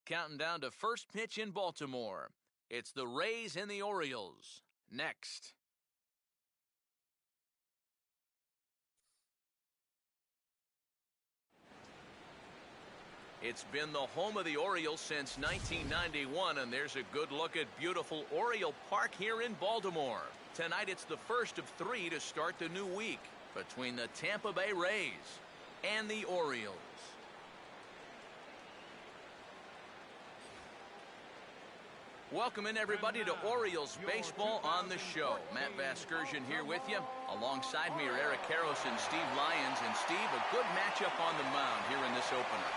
counting down to first pitch in Baltimore. It's the Rays and the Orioles. Next. It's been the home of the Orioles since 1991, and there's a good look at beautiful Oriole Park here in Baltimore. Tonight it's the first of 3 to start the new week between the Tampa Bay Rays and the Orioles. Welcome in, everybody, to Orioles Baseball on the show. Matt Vasgersian here with you. Alongside me are Eric Karros and Steve Lyons. And Steve, a good matchup on the mound here in this opener.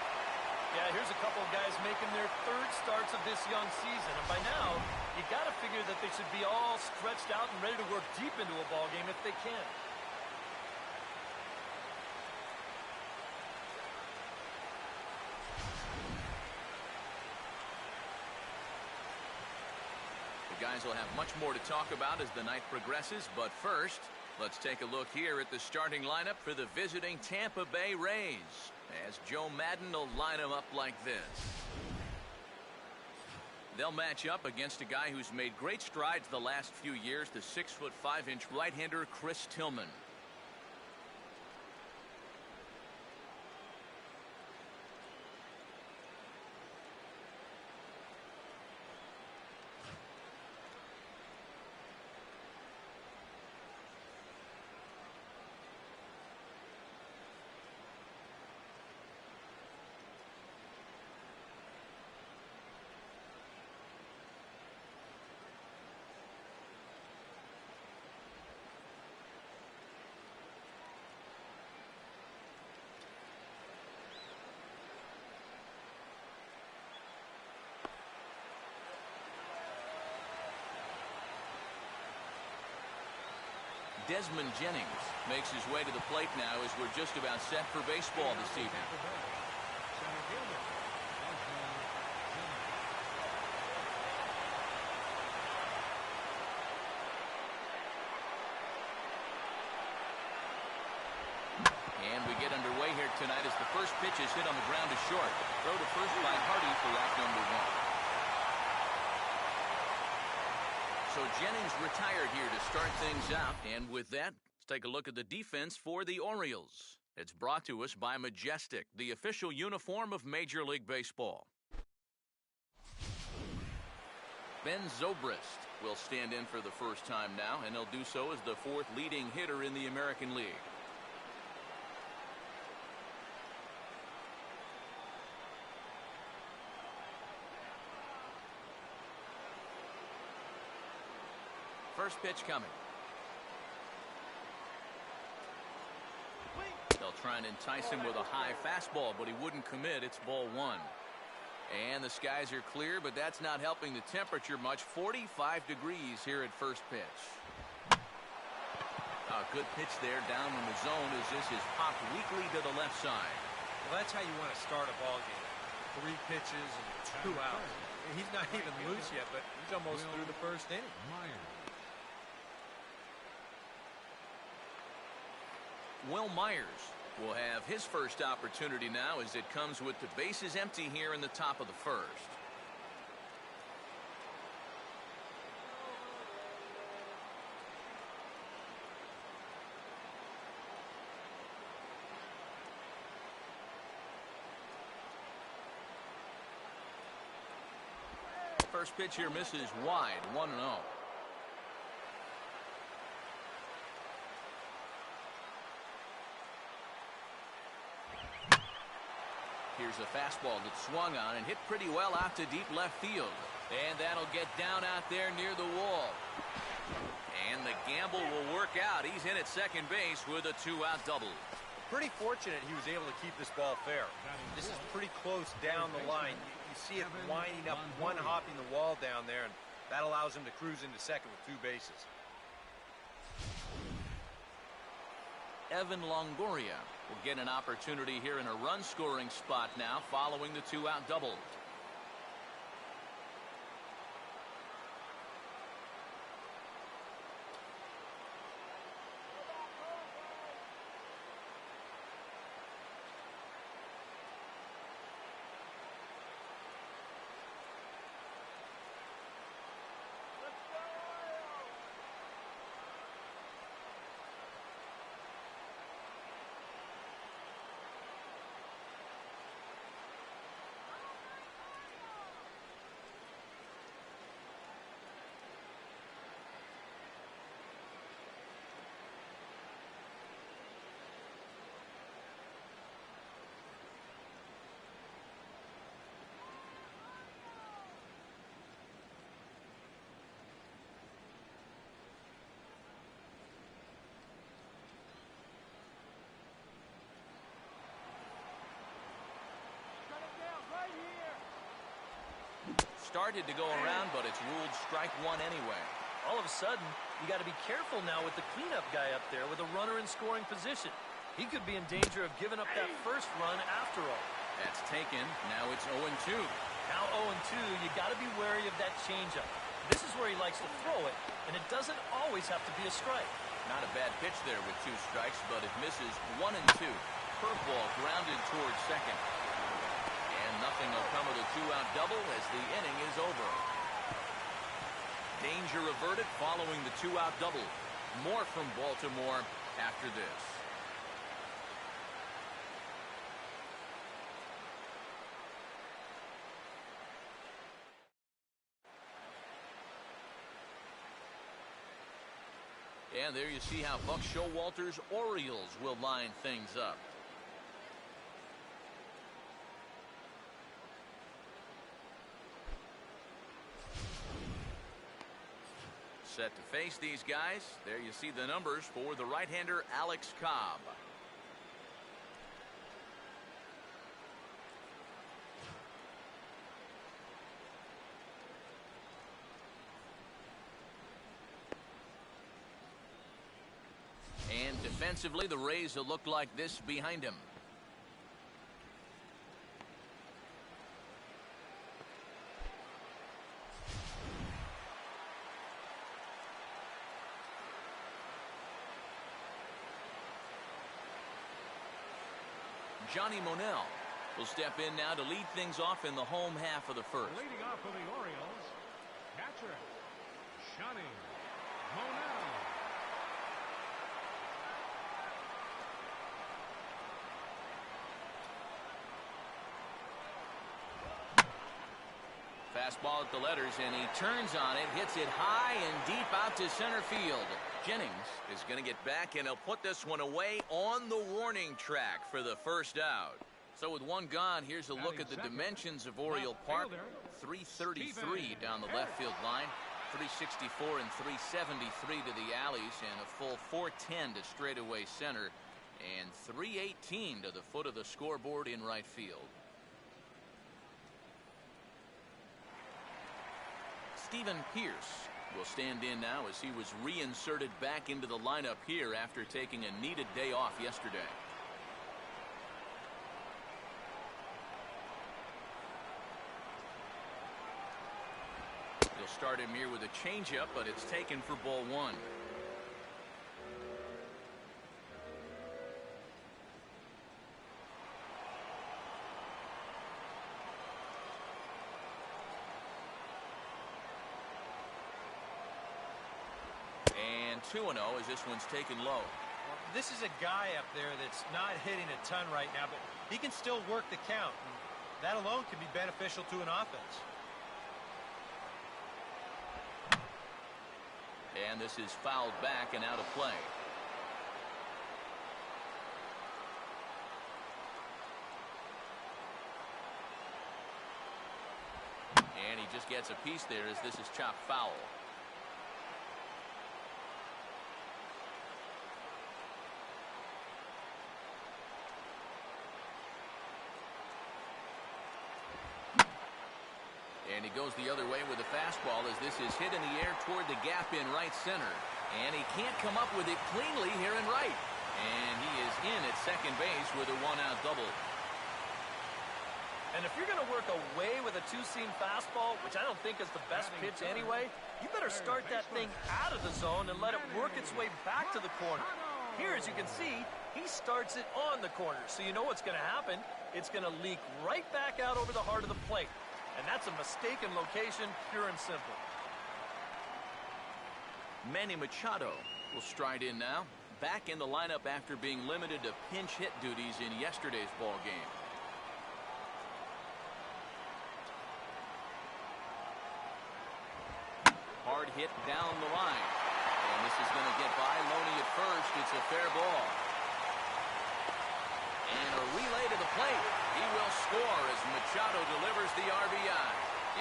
Yeah, here's a couple of guys making their third starts of this young season. And by now, you got to figure that they should be all stretched out and ready to work deep into a ball game if they can. Guys will have much more to talk about as the night progresses, but first, let's take a look here at the starting lineup for the visiting Tampa Bay Rays, as Joe Madden will line them up like this. They'll match up against a guy who's made great strides the last few years, the 6'5" right-hander Chris Tillman. Desmond Jennings makes his way to the plate now as we're just about set for baseball this evening. And we get underway here tonight as the first pitch is hit on the ground to short. Throw to first by Hardy for out number 1. So Jennings retired here to start things out. And with that, let's take a look at the defense for the Orioles. It's brought to us by Majestic, the official uniform of Major League Baseball. Ben Zobrist will stand in for the first time now, and he'll do so as the 4th leading hitter in the American League. First pitch coming. They'll try and entice him with a high fastball, but he wouldn't commit. It's ball 1. And the skies are clear, but that's not helping the temperature much. 45 degrees here at first pitch. A good pitch there down in the zone as this is popped weakly to the left side. Well, that's how you want to start a ball game. 3 pitches and 2 outs. He's not even loose yet, but he's almost through the first inning. Will Myers will have his first opportunity now as it comes with the bases empty here in the top of the first. First pitch here misses wide, 1-0. Here's a fastball that swung on and hit pretty well out to deep left field. And that'll get down out there near the wall. And the gamble will work out. He's in at second base with a 2-out double. Pretty fortunate he was able to keep this ball fair. This is pretty close down the line. You see it winding up, one hopping the wall down there, and that allows him to cruise into second with 2 bases. Evan Longoria will get an opportunity here in a run-scoring spot now following the 2-out double. started to go around, but it's ruled strike one anyway. All of a sudden, you got to be careful now with the cleanup guy up there with a runner in scoring position. He could be in danger of giving up that first run after all. That's taken. Now it's 0-2. Now 0-2, you got to be wary of that changeup. This is where he likes to throw it, and it doesn't always have to be a strike. Not a bad pitch there with 2 strikes, but it misses 1-2. Curveball grounded towards second. And nothing will come of the 2-out double as the inning is over. Danger averted following the 2-out double. More from Baltimore after this. And there you see how Buck Showalter's Orioles will line things up. Set to face these guys. There you see the numbers for the right-hander Alex Cobb. And defensively, the Rays will look like this behind him. Johnny Monell will step in now to lead things off in the home half of the first. Leading off for the Orioles, catcher, Johnny Monell. Fastball at the letters, and he turns on it, hits it high and deep out to center field. Jennings is going to get back, and he'll put this one away on the warning track for the first out. So with one gone, here's a look at the dimensions of Oriole Park. 333 down the left field line, 364 and 373 to the alleys, and a full 410 to straightaway center, and 318 to the foot of the scoreboard in right field. Stephen Pierce will stand in now as he was reinserted back into the lineup here after taking a needed day off yesterday. He'll start him here with a changeup, but it's taken for ball 1. And 2-0 as this one's taken low. This is a guy up there that's not hitting a ton right now, but he can still work the count. And that alone can be beneficial to an offense. And this is fouled back and out of play. And he just gets a piece there as this is chopped foul. And he goes the other way with a fastball as this is hit in the air toward the gap in right center. And he can't come up with it cleanly here in right. And he is in at second base with a 1-out double. And if you're going to work away with a two-seam fastball, which I don't think is the best pitch anyway, you better start that thing out of the zone and let it work its way back to the corner. Here, as you can see, he starts it on the corner. So you know what's going to happen. It's going to leak right back out over the heart of the plate. And that's a mistaken location, pure and simple. Manny Machado will stride in now, back in the lineup after being limited to pinch hit duties in yesterday's ball game. Hard hit down the line. And this is going to get by Loney at first. It's a fair ball. And a relay to the plate. He will score as Machado delivers the RBI.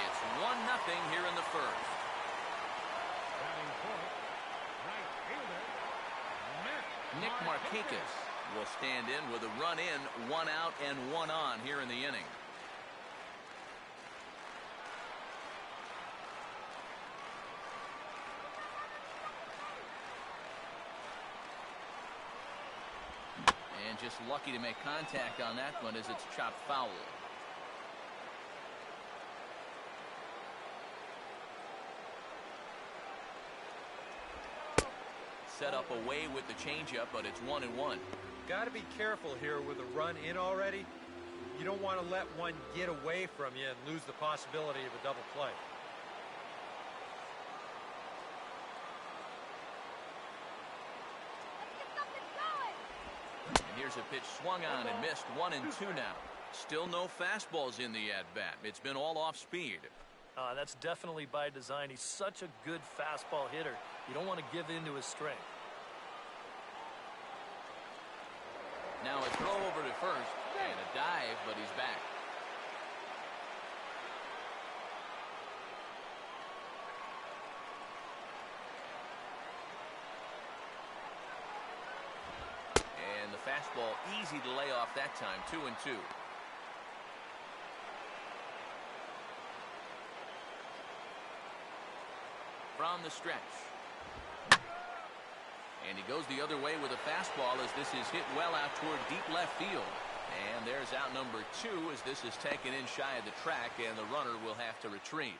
It's 1-0 here in the first. Batting fourth, right fielder, Nick Markakis will stand in with a run in, 1 out and 1 on here in the inning. And just lucky to make contact on that one as it's chopped foul. Set up away with the changeup, but it's 1-1. Got to be careful here with a run in already. You don't want to let one get away from you and lose the possibility of a double play. And here's a pitch swung on and missed. 1-2 now. Still no fastballs in the at-bat. It's been all off speed. That's definitely by design. He's such a good fastball hitter. You don't want to give in to his strength. Now a throw over to first and a dive, but he's back. And the fastball easy to lay off that time. 2-2. From the stretch. And he goes the other way with a fastball as this is hit well out toward deep left field. And there's out number 2 as this is taken in shy of the track, and the runner will have to retreat.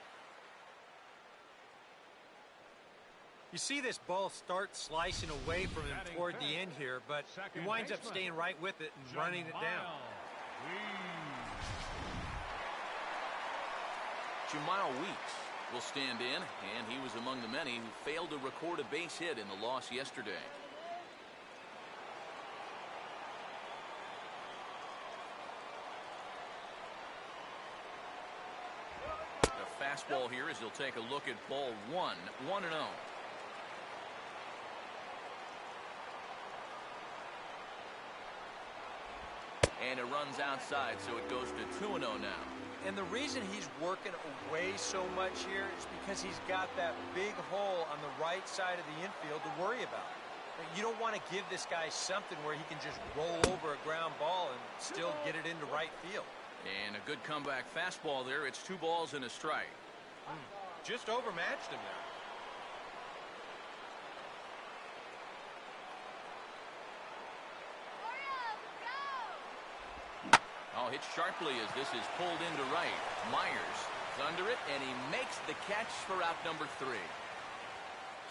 You see this ball start slicing away from him toward the end here, but he winds up staying right with it and running it down. Jamal Weeks will stand in, and he was among the many who failed to record a base hit in the loss yesterday. The fastball here as he'll take a look at ball 1, 1-0. And it runs outside, so it goes to 2-0 now. And the reason he's working away so much here is because he's got that big hole on the right side of the infield to worry about. You don't want to give this guy something where he can just roll over a ground ball and still get it into right field. And a good comeback fastball there. It's 2 balls and a strike. Just overmatched him there. Oh, hit sharply as this is pulled into right. Myers is under it, and he makes the catch for out number 3.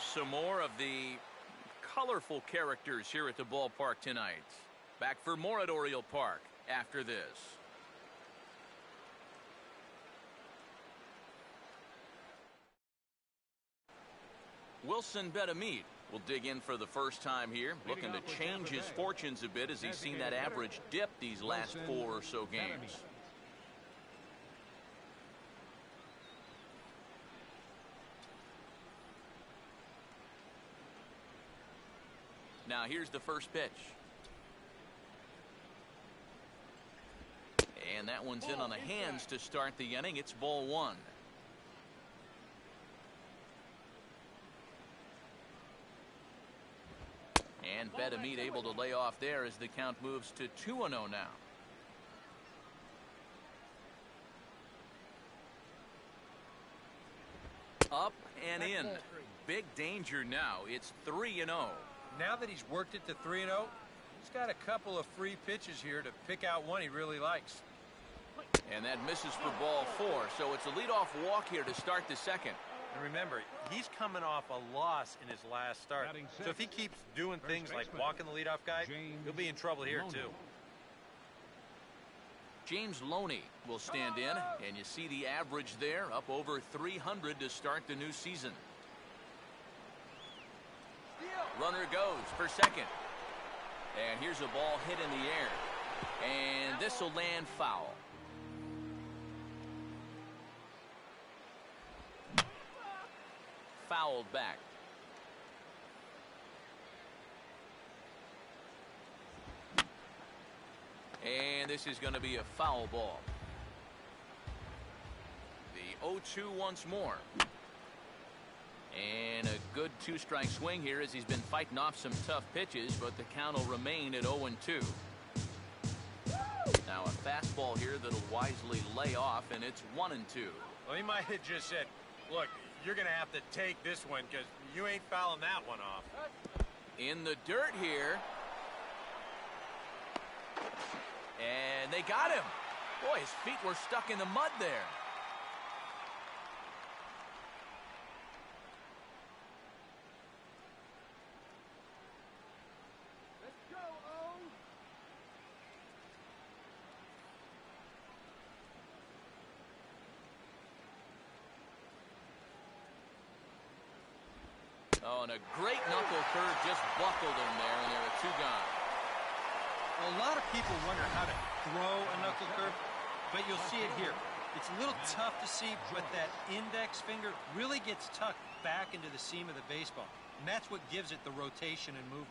Some more of the colorful characters here at the ballpark tonight. Back for more at Oriole Park after this. Wilson Betamit will dig in for the first time here, looking to change his fortunes a bit as he's seen that average dip these last 4 or so games. Now here's the first pitch. And that one's in on the hands to start the inning. It's ball 1. And Betamit able to lay off there as the count moves to 2-0 now. Up and in. Big danger now. It's 3-0. Now that he's worked it to 3-0, he's got a couple of free pitches here to pick out one he really likes. And that misses for ball 4. So it's a leadoff walk here to start the second. And remember, he's coming off a loss in his last start. So if he keeps doing things like walking the leadoff guy, he'll be in trouble here too. James Loney will stand in, and you see the average there, up over 300 to start the new season. Runner goes for second. And here's a ball hit in the air. And this will land foul. Fouled back. And this is going to be a foul ball. The 0-2 once more. And a good 2-strike swing here as he's been fighting off some tough pitches, but the count will remain at 0-2. Now a fastball here that'll wisely lay off, and it's 1-2. Well, he might have just said, look, you're going to have to take this one because you ain't fouling that one off. In the dirt here. And they got him. Boy, his feet were stuck in the mud there. Oh, and a great knuckle curve just buckled him there, and there are two gone. Well, a lot of people wonder how to throw a knuckle curve, but you'll see it here. It's a little tough to see, but that index finger really gets tucked back into the seam of the baseball, and that's what gives it the rotation and movement.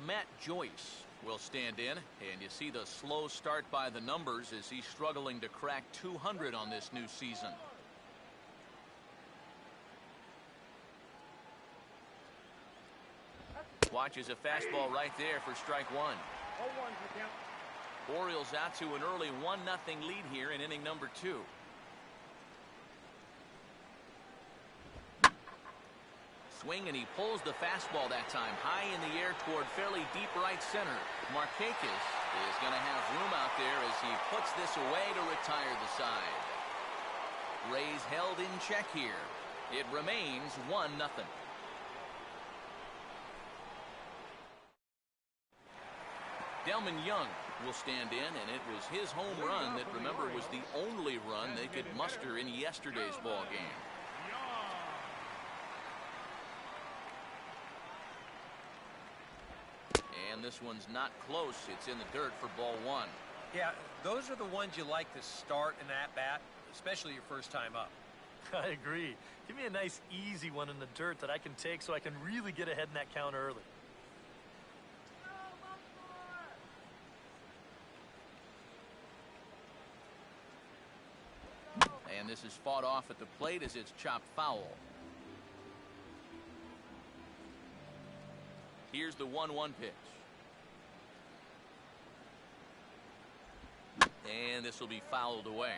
Matt Joyce will stand in, and you see the slow start by the numbers as he's struggling to crack 200 on this new season. Watches a fastball right there for strike one. Orioles out to an early 1-0 lead here in inning number 2. Swing, and he pulls the fastball that time high in the air toward fairly deep right center. Markakis is going to have room out there as he puts this away to retire the side. Rays held in check here. It remains 1-0. Delman Young will stand in, and it was his home run that, remember, was the only run they could muster in yesterday's ball game. And this one's not close. It's in the dirt for ball one. Yeah, those are the ones you like to start in that bat, especially your first time up. I agree. Give me a nice, easy one in the dirt that I can take so I can really get ahead in that count early. And this is fought off at the plate as it's chopped foul. Here's the 1-1 pitch. And this will be fouled away.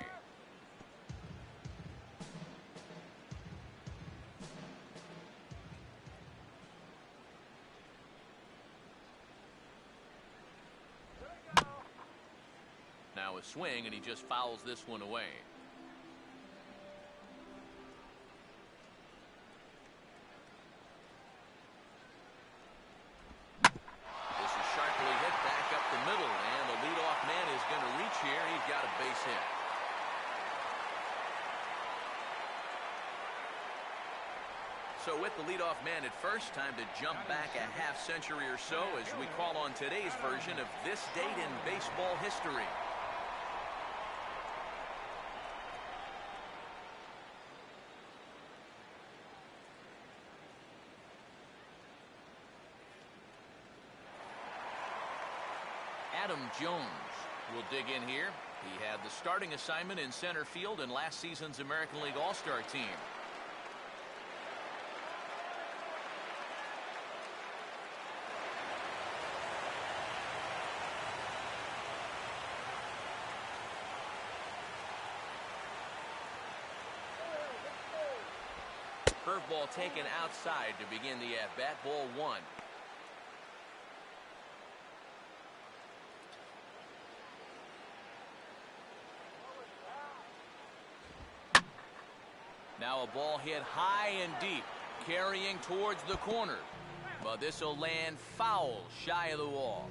Now a swing, and he just fouls this one away. He's got a base hit. So with the leadoff man at first, time to jump back a half century or so as we call on today's version of this date in baseball history. Adam Jones will dig in here. He had the starting assignment in center field in last season's American League All-Star team. Curveball taken outside to begin the at-bat. Ball one. Now a ball hit high and deep, carrying towards the corner. But this will land foul, shy of the wall.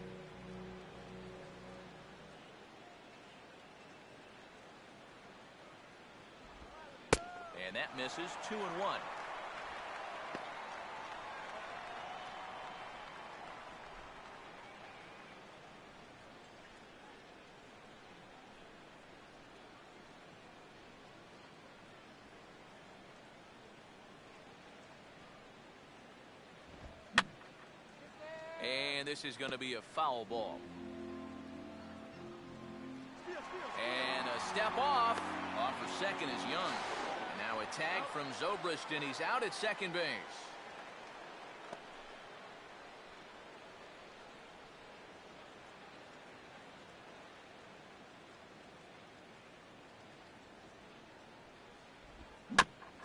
And that misses. 2-1. And this is going to be a foul ball. And a step off. Off for second is Young. Now a tag from Zobrist, and he's out at second base.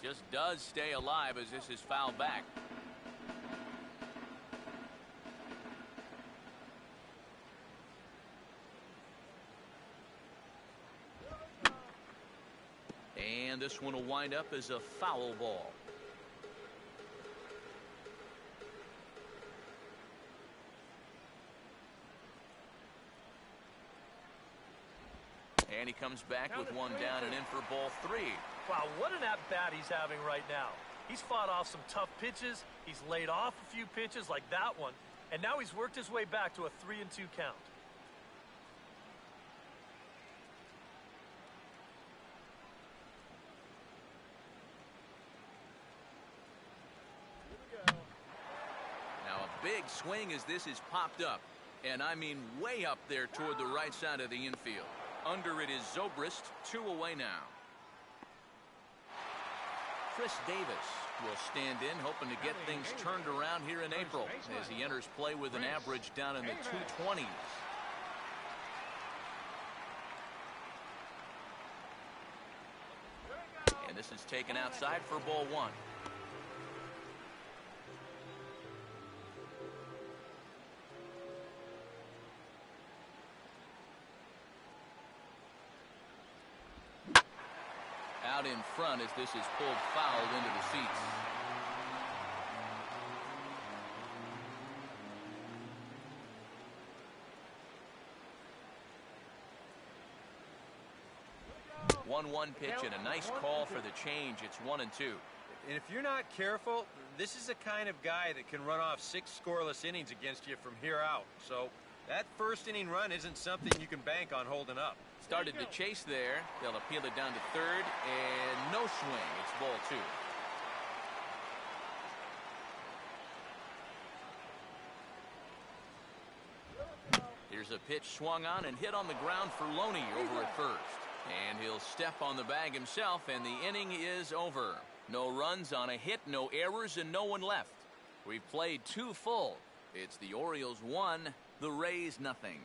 Just does stay alive as this is fouled back. this one will wind up as a foul ball. And he comes back with one down and in for ball 3. Wow, what an at-bat he's having right now. He's fought off some tough pitches. He's laid off a few pitches like that one. And now he's worked his way back to a 3-2 count. Now a big swing as this is popped up. And I mean way up there toward the right side of the infield. Under it is Zobrist, 2 away now. Chris Davis will stand in, hoping to get things turned around here in April as he enters play with an average down in the 220s. And this is taken outside for ball 1. Out in front as this is pulled fouled into the seats. One pitch and a nice call for the change. It's 1-2. And if you're not careful, this is the kind of guy that can run off 6 scoreless innings against you from here out. So that first inning run isn't something you can bank on holding up. Started to chase there. They'll appeal it down to third, and no swing. It's ball 2. Here's a pitch swung on and hit on the ground for Loney over at first. And he'll step on the bag himself, and the inning is over. No runs on a hit, no errors, and no one left. We've played 2 full. It's the Orioles 1, the Rays nothing.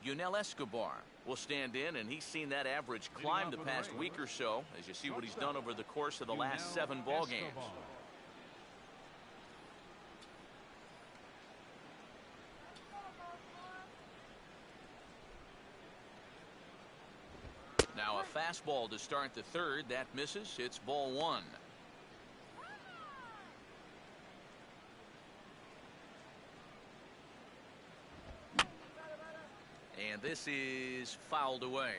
Yunel Escobar will stand in, and he's seen that average climb the past week or so as you see what he's done over the course of the last 7 ball games. Now a fastball to start the third. That misses. It's ball 1. And this is fouled away.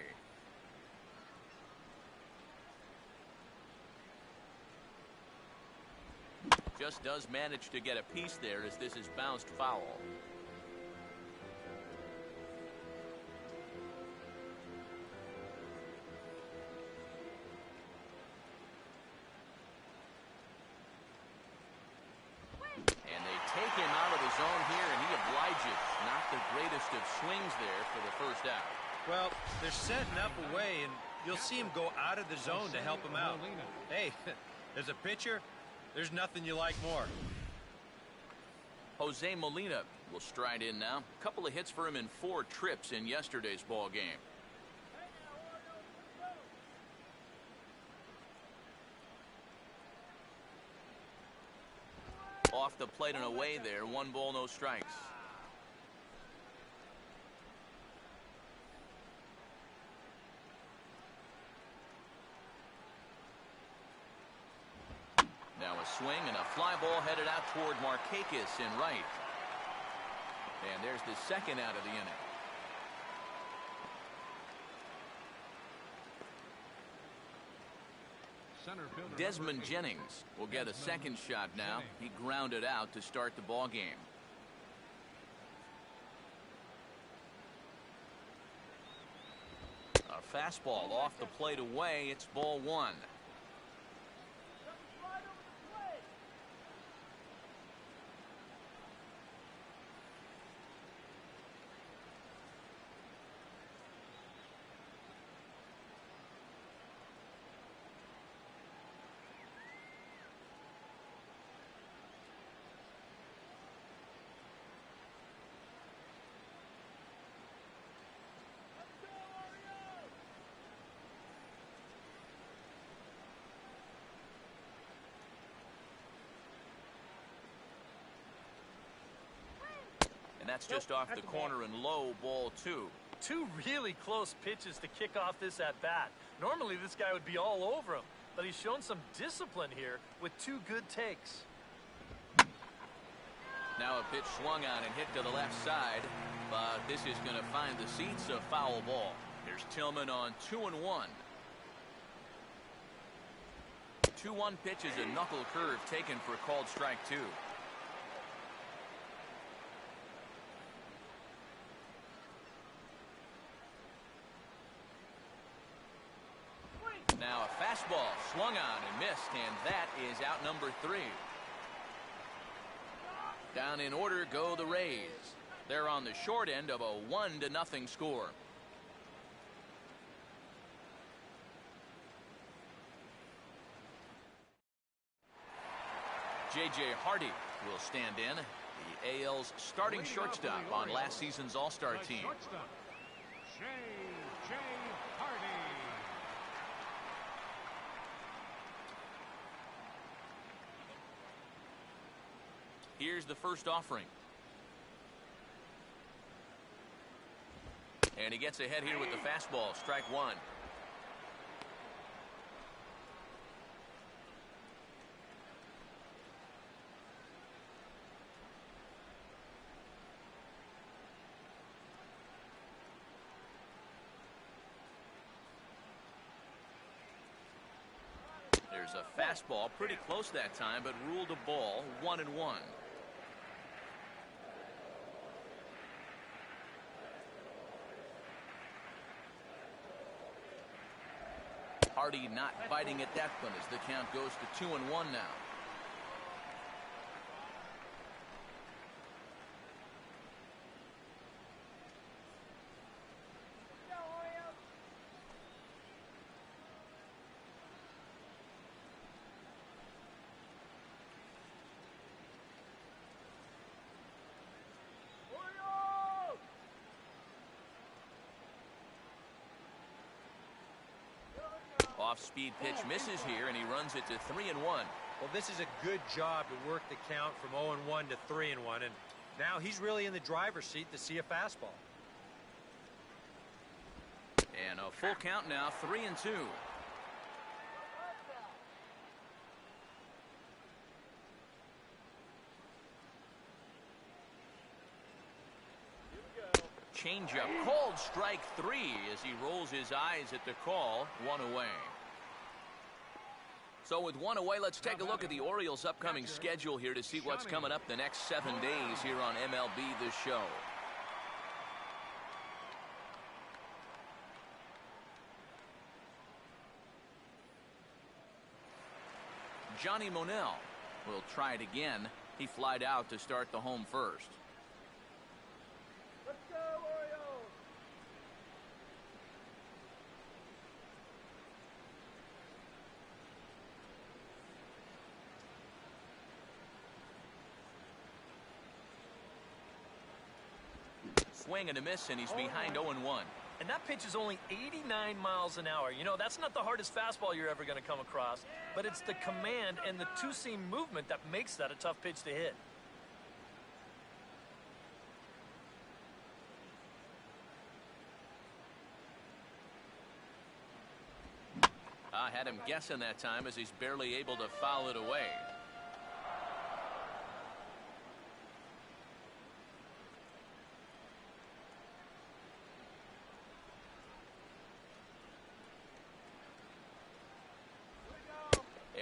Just does manage to get a piece there as this is bounced foul. And they take him out of the zone here, and he obliges. Not the greatest of swings there for the first out. Well, they're setting up a way, and you'll see him go out of the zone to help him out. Hey, as a pitcher, there's nothing you like more. Jose Molina will stride in now. A couple of hits for him in 4 trips in yesterday's ball game. Off the plate and away there. 1 ball, no strikes. Now a swing and a fly ball headed out toward Markakis in right. And there's the second out of the inning. Desmond Jennings will get a second shot now. He grounded out to start the ball game. A fastball off the plate away. It's ball 1. And that's just off the corner and low, ball 2. Two really close pitches to kick off this at-bat. Normally this guy would be all over him, but he's shown some discipline here with two good takes. Now a pitch swung on and hit to the left side, but this is going to find the seats, a foul ball. Here's Tillman on 2-1. 2-1 pitch is a knuckle curve taken for called strike two. Now a fastball swung on and missed, and that is out number 3. Down in order go the Rays. They're on the short end of a 1-0 score. J.J. Hardy will stand in, the AL's starting shortstop on last season's All-Star team. J.J. Hardy. Here's the first offering. And he gets ahead here with the fastball, strike one. There's a fastball pretty close that time, but ruled a ball, 1-1. Hardy not biting at that one as the count goes to 2-1 now. Off-speed pitch misses here, and he runs it to 3-1. Well, this is a good job to work the count from 0-1 to 3-1, and now he's really in the driver's seat to see a fastball. And a full count now, 3-2. Changeup called strike three as he rolls his eyes at the call, one away. So with one away, let's take a look at the Orioles' upcoming schedule here to see what's coming up the next 7 days here on MLB The Show. Johnny Monell will try it again. He flied out to start the home first. Let's go, Orioles! Swing and a miss, and he's behind 0-1. And that pitch is only 89 miles an hour. You know, that's not the hardest fastball you're ever going to come across, but it's the command and the two-seam movement that makes that a tough pitch to hit. I had him guessing that time as he's barely able to foul it away.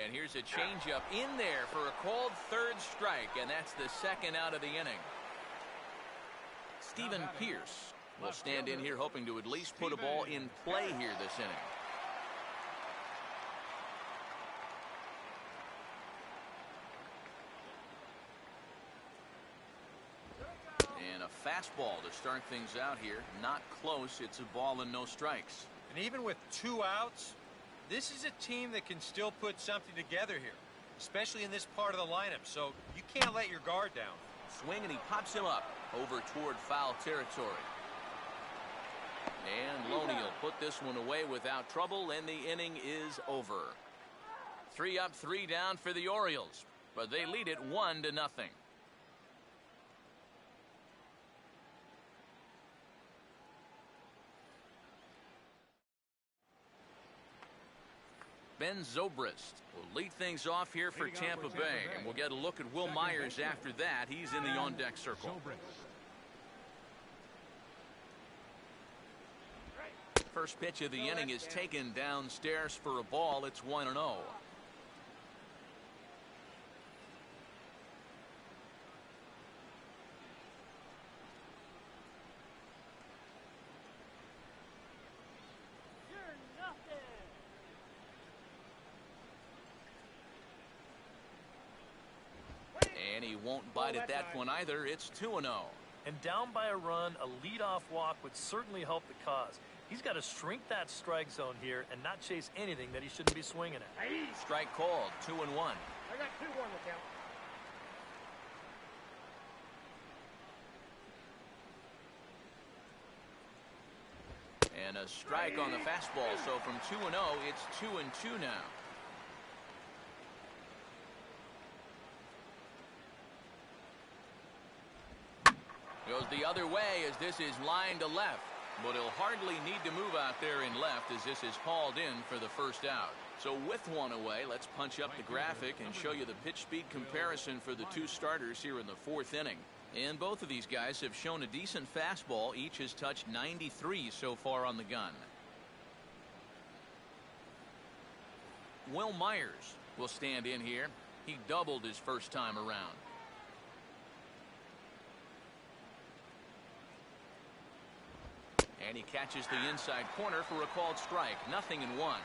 And here's a changeup in there for a called third strike, and that's the second out of the inning. Stephen Pierce will stand in here hoping to at least put a ball in play here this inning. And a fastball to start things out here. Not close. It's a ball and no strikes. And even with 2 outs, this is a team that can still put something together here, especially in this part of the lineup, so you can't let your guard down. Swing, and he pops him up over toward foul territory. And Loney will put this one away without trouble, and the inning is over. 3 up, 3 down for the Orioles, but they lead it 1-0. Ben Zobrist will lead things off here for Tampa Bay, and we'll get a look at Will Myers after that. He's in the on-deck circle. First pitch of the inning is taken downstairs for a ball. It's 1-0. And he won't bite at that one either. It's 2-0. And down by a run, a leadoff walk would certainly help the cause. He's got to shrink that strike zone here and not chase anything that he shouldn't be swinging at. Strike called, 2-1. I got 2-1 to count. And a strike on the fastball. So from 2-0, it's 2-2 now. Goes the other way as this is lined to left. But he'll hardly need to move out there in left as this is hauled in for the first out. So with one away, let's punch up the graphic and show you the pitch speed comparison for the two starters here in the fourth inning. And both of these guys have shown a decent fastball. Each has touched 93 so far on the gun. Will Myers will stand in here. He doubled his first time around. And he catches the inside corner for a called strike. 0-1.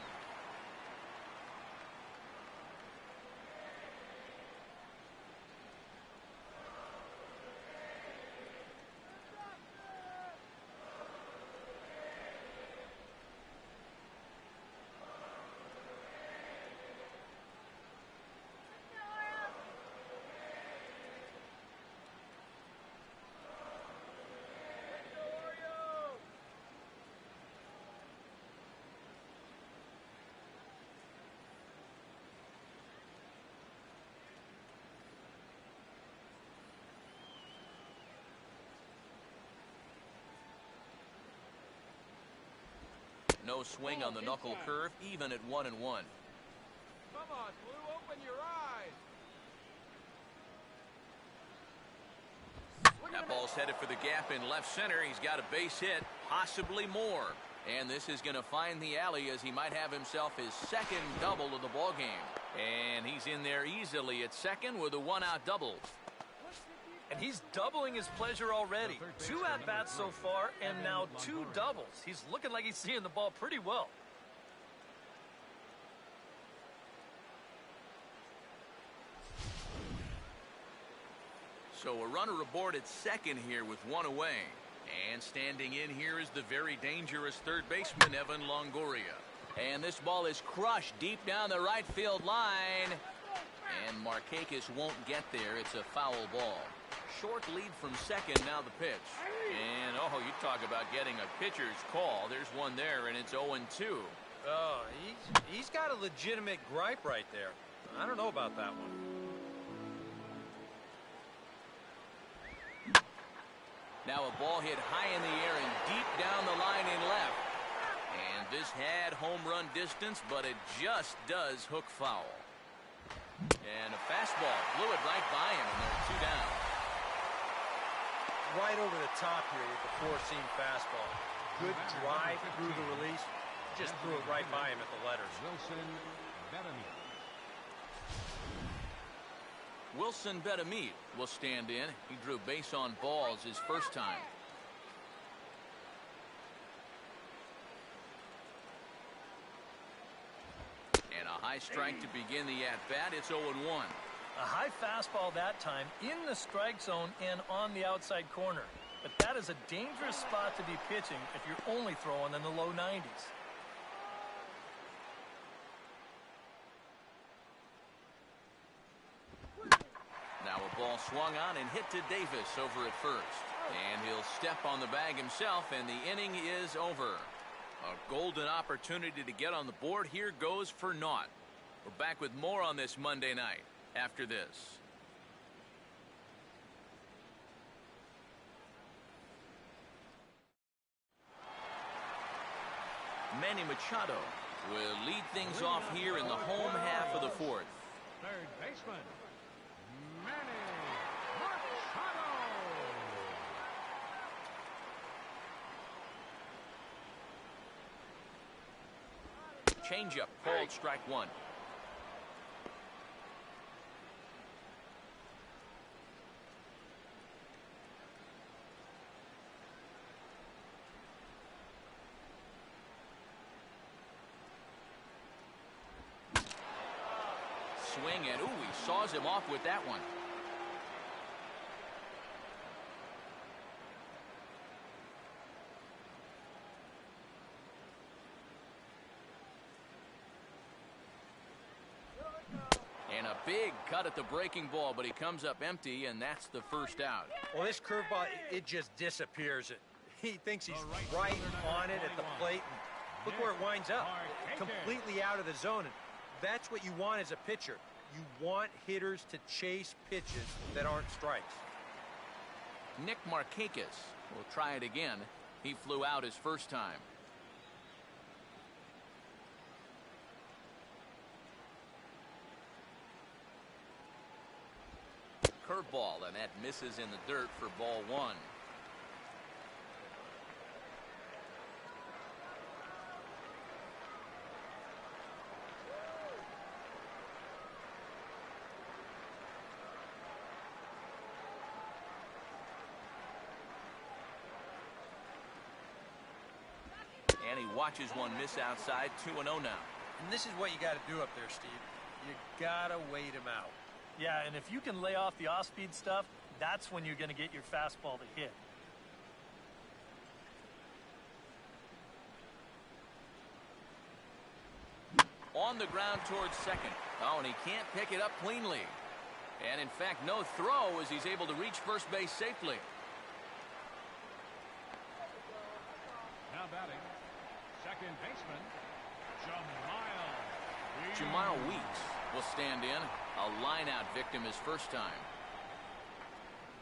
No swing on the knuckle curve, even at 1-1. Come on, Blue, open your eyes. That ball's headed for the gap in left center. He's got a base hit, possibly more. And this is going to find the alley as he might have himself his second double of the ball game. And he's in there easily at second with a one-out double. And he's doubling his pleasure already. 2 at-bats so far, and now 2 doubles. He's looking like he's seeing the ball pretty well. So a runner aboard at second here with one away. And standing in here is the very dangerous third baseman, Evan Longoria. And this ball is crushed deep down the right field line. And Markakis won't get there. It's a foul ball. Short lead from second, now the pitch. And, oh, you talk about getting a pitcher's call. There's one there, and it's 0-2. Oh, he's got a legitimate gripe right there. I don't know about that one. Now a ball hit high in the air and deep down the line in left. And this had home run distance, but it just does hook foul. And a fastball blew it right by him, and they're 2 down. Right over the top here with the four-seam fastball. Good drive through the release. Just threw it right by him at the letters. Wilson Betamit will stand in. He drew base on balls his first time. And a high strike to begin the at-bat. It's 0-1. A high fastball that time in the strike zone and on the outside corner. But that is a dangerous spot to be pitching if you're only throwing in the low 90s. Now a ball swung on and hit to Davis over at first. And he'll step on the bag himself, and the inning is over. A golden opportunity to get on the board here goes for naught. We're back with more on this Monday night after this. Manny Machado will lead things off here in the home half of the fourth. Third baseman, Manny Machado. Changeup called strike one. Swing and ooh, he saws him off with that one. And a big cut at the breaking ball, but he comes up empty, and that's the first out. Well, this curveball, it just disappears. He thinks he's right on it at the plate. And look where it winds up. Completely out of the zone. And that's what you want as a pitcher. You want hitters to chase pitches that aren't strikes. Nick Markakis will try it again. He flew out his first time. Curveball, and that misses in the dirt for ball one. And he watches one miss outside, 2-0 now. And this is what you got to do up there, Steve. You got to wait him out. Yeah, and if you can lay off the off-speed stuff, that's when you're going to get your fastball to hit. On the ground towards second. Oh, and he can't pick it up cleanly. And in fact, no throw as he's able to reach first base safely. Now batting, second baseman, Jamal Weeks will stand in. A line-out victim his first time.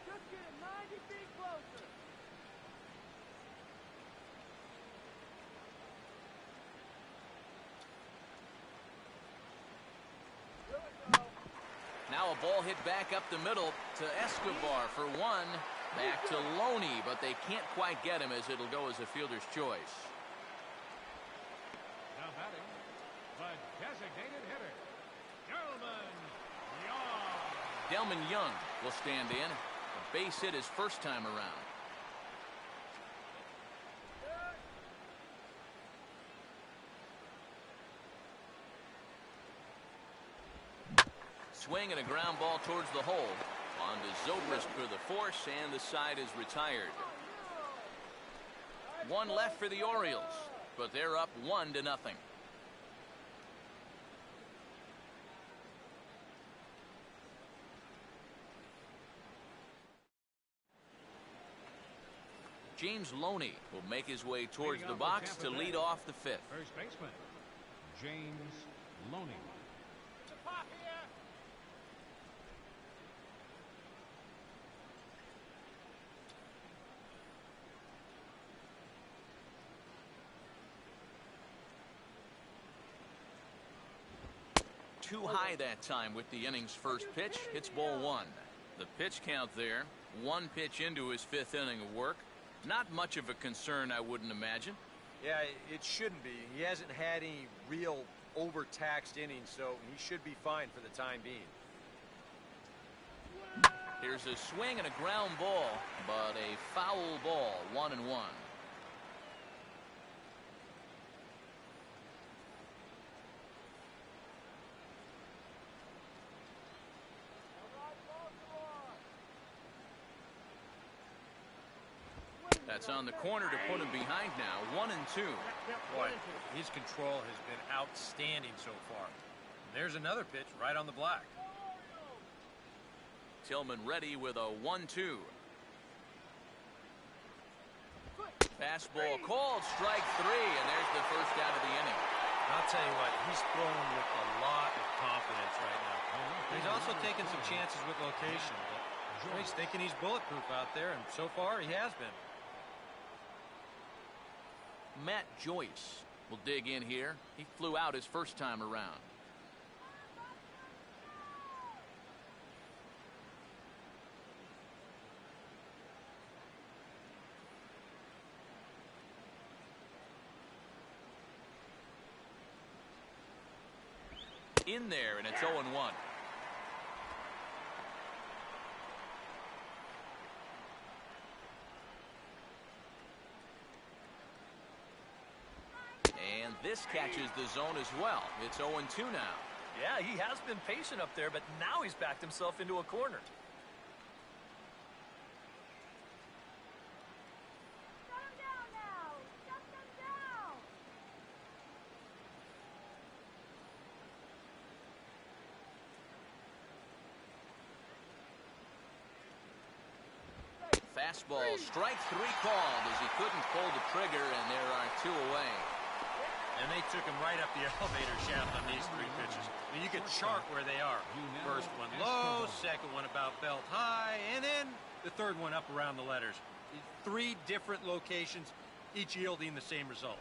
Just get it 90 feet closer. Now a ball hit back up the middle to Escobar for one. Back to Loney, but they can't quite get him as it'll go as a fielder's choice. Now batting, the designated hitter, Delman Young will stand in. A base hit his first time around. Swing and a ground ball towards the hole. On to Zobrist for the force, and the side is retired. One left for the Orioles, but they're up 1-0. James Loney will make his way towards the box to lead off the fifth. First baseman, James Loney. Too high that time with the inning's first pitch. It's ball one. The pitch count there. One pitch into his fifth inning of work. Not much of a concern, I wouldn't imagine. Yeah, it shouldn't be. He hasn't had any real overtaxed innings, so he should be fine for the time being. Here's a swing and a ground ball, but a foul ball, 1-1. That's on the corner to put him behind now. 1-2. Boy, his control has been outstanding so far. There's another pitch right on the black. Tillman ready with a 1-2. Fastball called, strike three, and there's the first out of the inning. I'll tell you what, he's throwing with a lot of confidence right now. He's also taking some chances with location. But he's thinking he's bulletproof out there, and so far he has been. Matt Joyce will dig in here. He flew out his first time around. In there, and it's 0-1. And this catches the zone as well. It's 0-2 now. Yeah, he has been patient up there, but now he's backed himself into a corner. Fastball, strike 3 called as he couldn't pull the trigger, and there are 2 away. And they took him right up the elevator shaft on these 3 pitches. I mean, you could chart where they are. First one low, second one about belt high, and then the third one up around the letters. 3 different locations, each yielding the same result.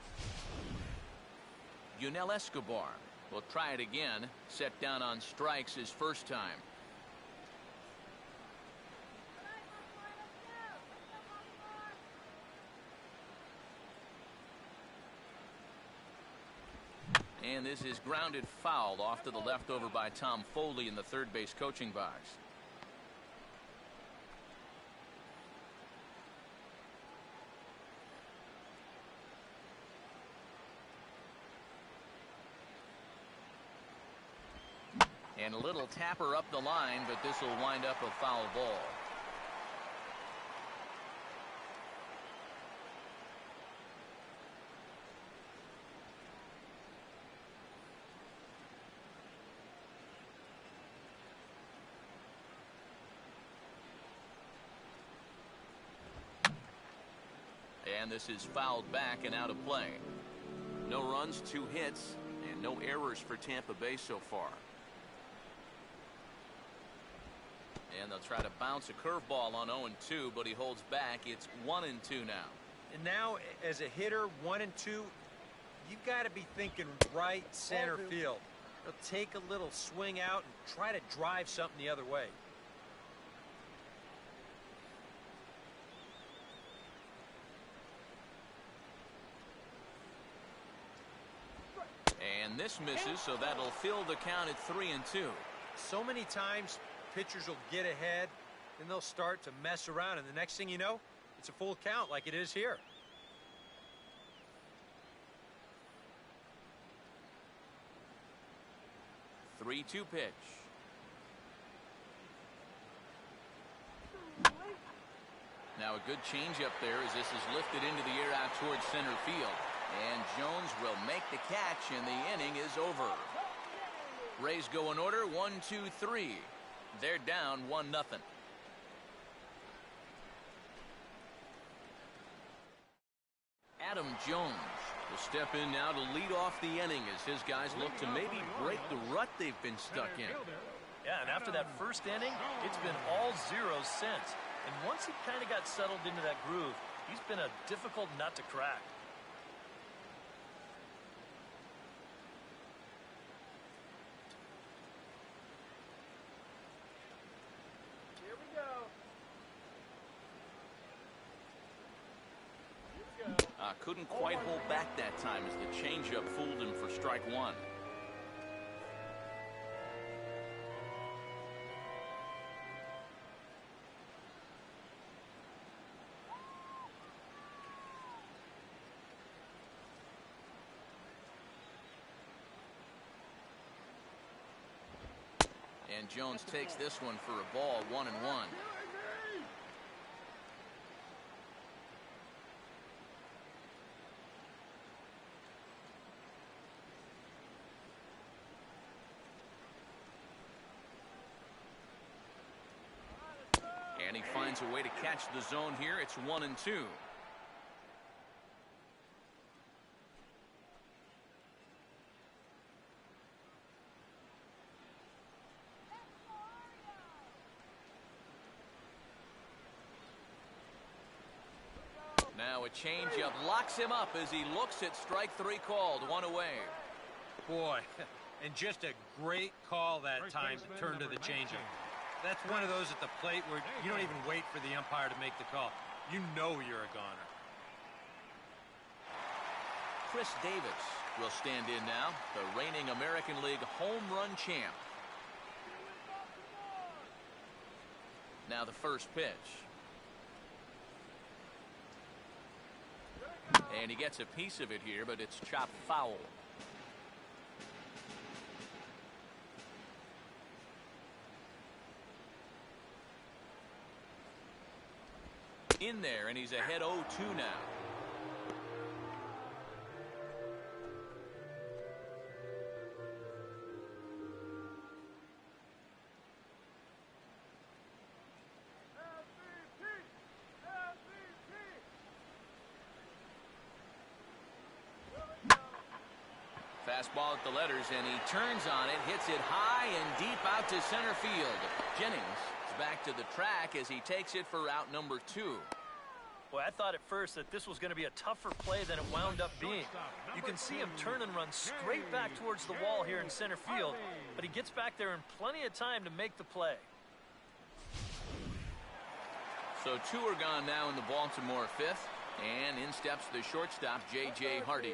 Yunel Escobar will try it again, set down on strikes his first time. And this is grounded foul off to the left over by Tom Foley in the third base coaching box. And a little tapper up the line, but this will wind up a foul ball. And this is fouled back and out of play. No runs, 2 hits, and no errors for Tampa Bay so far. And they'll try to bounce a curveball on 0-2, but he holds back. It's 1-2 now. And now, as a hitter, 1-2, you've got to be thinking right center field. They'll take a little swing out and try to drive something the other way. And this misses, so that'll fill the count at 3-2. So many times pitchers will get ahead, then they'll start to mess around, and the next thing you know, it's a full count like it is here. Three-two pitch. Now a good changeup there as this is lifted into the air out towards center field. And Jones will make the catch, and the inning is over. Rays go in order, 1, 2, 3. They're down 1-0. Adam Jones will step in now to lead off the inning as his guys look to maybe break the rut they've been stuck in. Yeah, and after that first inning, it's been all zeros since. And once he kind of got settled into that groove, he's been a difficult nut to crack. Couldn't quite hold back that time as the changeup fooled him for strike 1. And Jones takes this one for a ball, 1-1. And he finds a way to catch the zone here. It's 1-2. Now a changeup locks him up as he looks at strike three called. One away. Boy, and just a great call that time to turn to the changeup. That's one of those at the plate where you don't even wait for the umpire to make the call. You know you're a goner. Chris Davis will stand in now, the reigning American League home run champ. Now the first pitch. And he gets a piece of it here, but it's chopped foul. In there, and he's ahead 0-2 now. Fastball at the letters, and he turns on it, hits it high and deep out to center field. Jennings is back to the track as he takes it for out number 2. Boy, I thought at first that this was going to be a tougher play than it wound up being. You can see him turn and run straight back towards the wall here in center field, but he gets back there in plenty of time to make the play. So 2 are gone now in the Baltimore 5th, and in steps the shortstop, J.J. Hardy.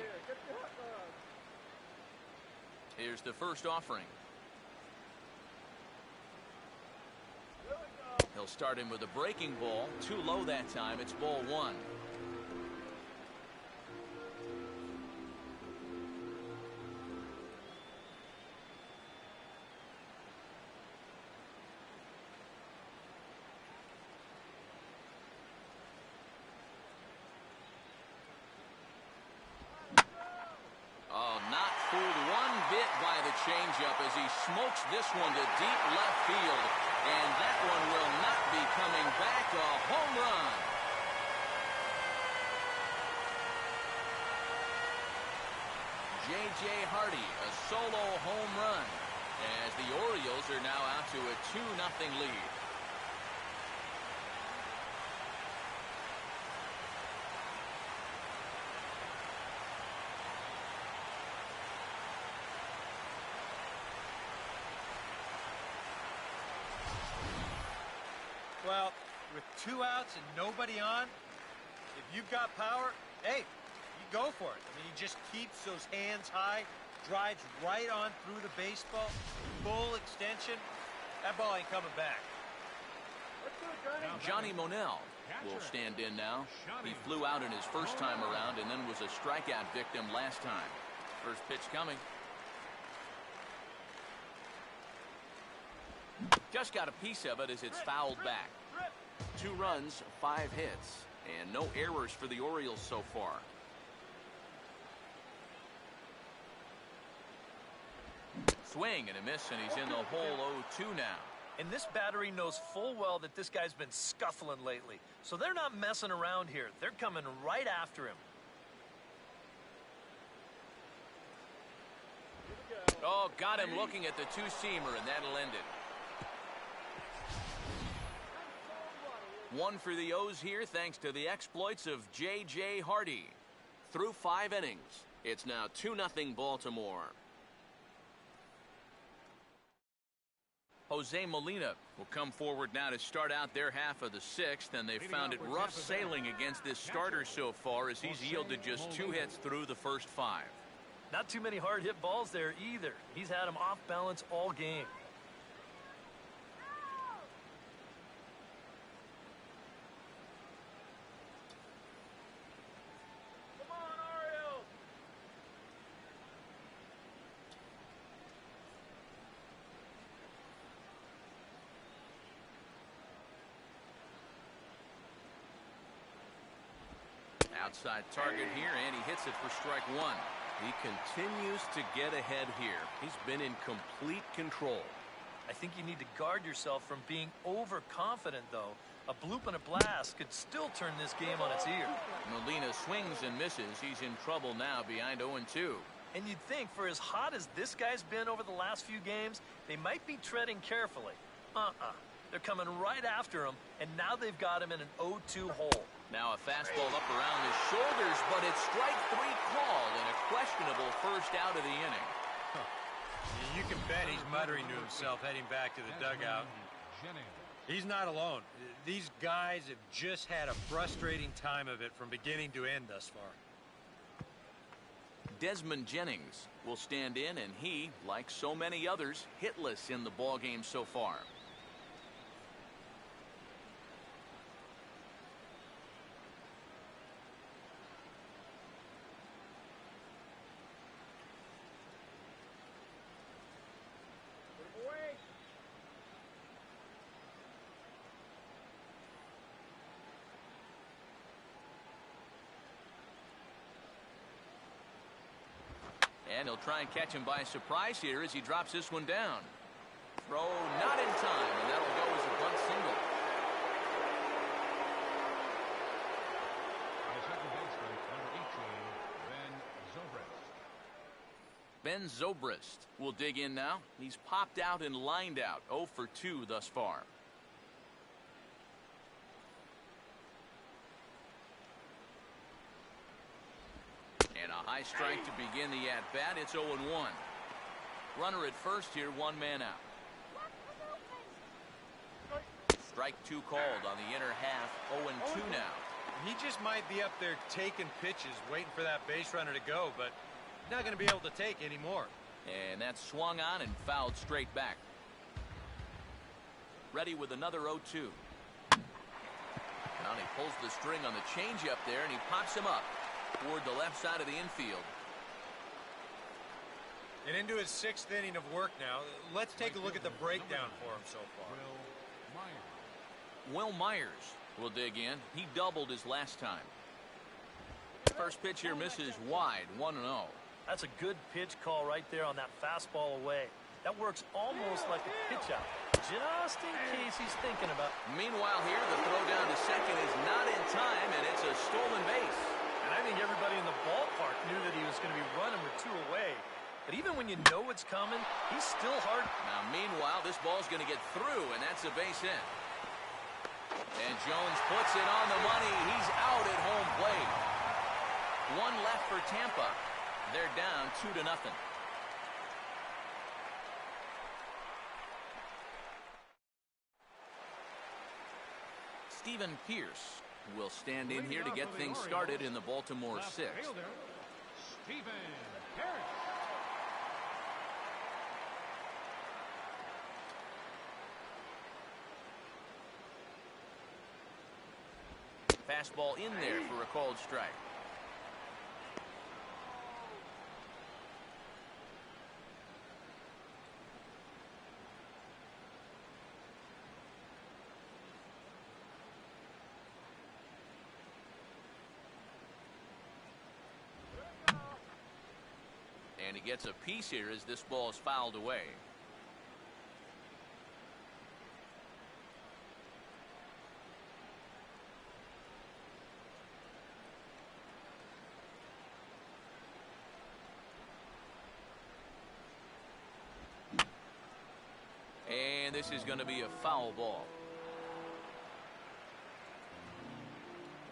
Here's the first offering. He'll start him with a breaking ball. Too low that time. It's ball 1. Oh, not fooled one bit by the changeup as he smokes this one to deep left field. And that one will not be coming back. A home run. J.J. Hardy, a solo home run, as the Orioles are now out to a 2-0 lead. Well, with 2 outs and nobody on, if you've got power, hey, you go for it. I mean, he just keeps those hands high, drives right on through the baseball, full extension. That ball ain't coming back. Johnny Monell will stand in now. He flew out in his first time around and then was a strikeout victim last time. First pitch coming. Just got a piece of it as it's fouled back. 2 runs, 5 hits, and no errors for the Orioles so far. Swing and a miss, and he's in the hole 0-2 now. And this battery knows full well that this guy's been scuffling lately. So they're not messing around here. They're coming right after him. Oh, got him looking at the 2-seamer, and that'll end it. 1 for the O's here thanks to the exploits of J.J. Hardy. Through 5 innings, it's now 2-0 Baltimore. Jose Molina will come forward now to start out their half of the 6th, and they've found it rough sailing against this starter so far as he's yielded just 2 hits through the first 5. Not too many hard hit balls there either. He's had them off balance all game. Outside target here, and he hits it for strike 1. He continues to get ahead here. He's been in complete control. I think you need to guard yourself from being overconfident, though. A bloop and a blast could still turn this game on its ear. Molina swings and misses. He's in trouble now behind 0-2. And you'd think for as hot as this guy's been over the last few games, they might be treading carefully. They're coming right after him, and now they've got him in an 0-2 hole. Now a fastball up around his shoulders, but it's strike three called and a questionable first out of the inning. You can bet he's muttering to himself heading back to the dugout. He's not alone. These guys have just had a frustrating time of it from beginning to end thus far. Desmond Jennings will stand in, and he, like so many others, hitless in the ballgame so far. And he'll try and catch him by surprise here as he drops this one down. Throw not in time, and that'll go as a bunt single. The second baseman, number 18, Ben Zobrist. Ben Zobrist will dig in now. He's popped out and lined out, 0 for 2 thus far. And a high strike to begin the at-bat. It's 0-1. Runner at first here, one man out. Strike two called on the inner half, 0-2 now. He just might be up there taking pitches, waiting for that base runner to go, but not going to be able to take any more. And that's swung on and fouled straight back. Ready with another 0-2. Now he pulls the string on the changeup there, and he pops him up toward the left side of the infield. And into his 6th inning of work now. Let's take a look at the breakdown for him so far. Will Myers will dig in. He doubled his last time. First pitch here misses wide, 1-0. That's a good pitch call right there on that fastball away. That works almost like a pitch out, just in case he's thinking about. Meanwhile here, the throw down to second is not in time, and it's a stolen base. And I think everybody in the ballpark knew that he was going to be running with 2 away. But even when you know it's coming, he's still hard. Now, meanwhile, this ball's going to get through, and that's a base hit. And Jones puts it on the money. He's out at home plate. 1 left for Tampa. They're down 2-0. Stephen Pierce will stand in here to get things started in the Baltimore 6th. Stephen Pierce. Fastball in there for a called strike. And he gets a piece here as this ball is fouled away. And this is going to be a foul ball.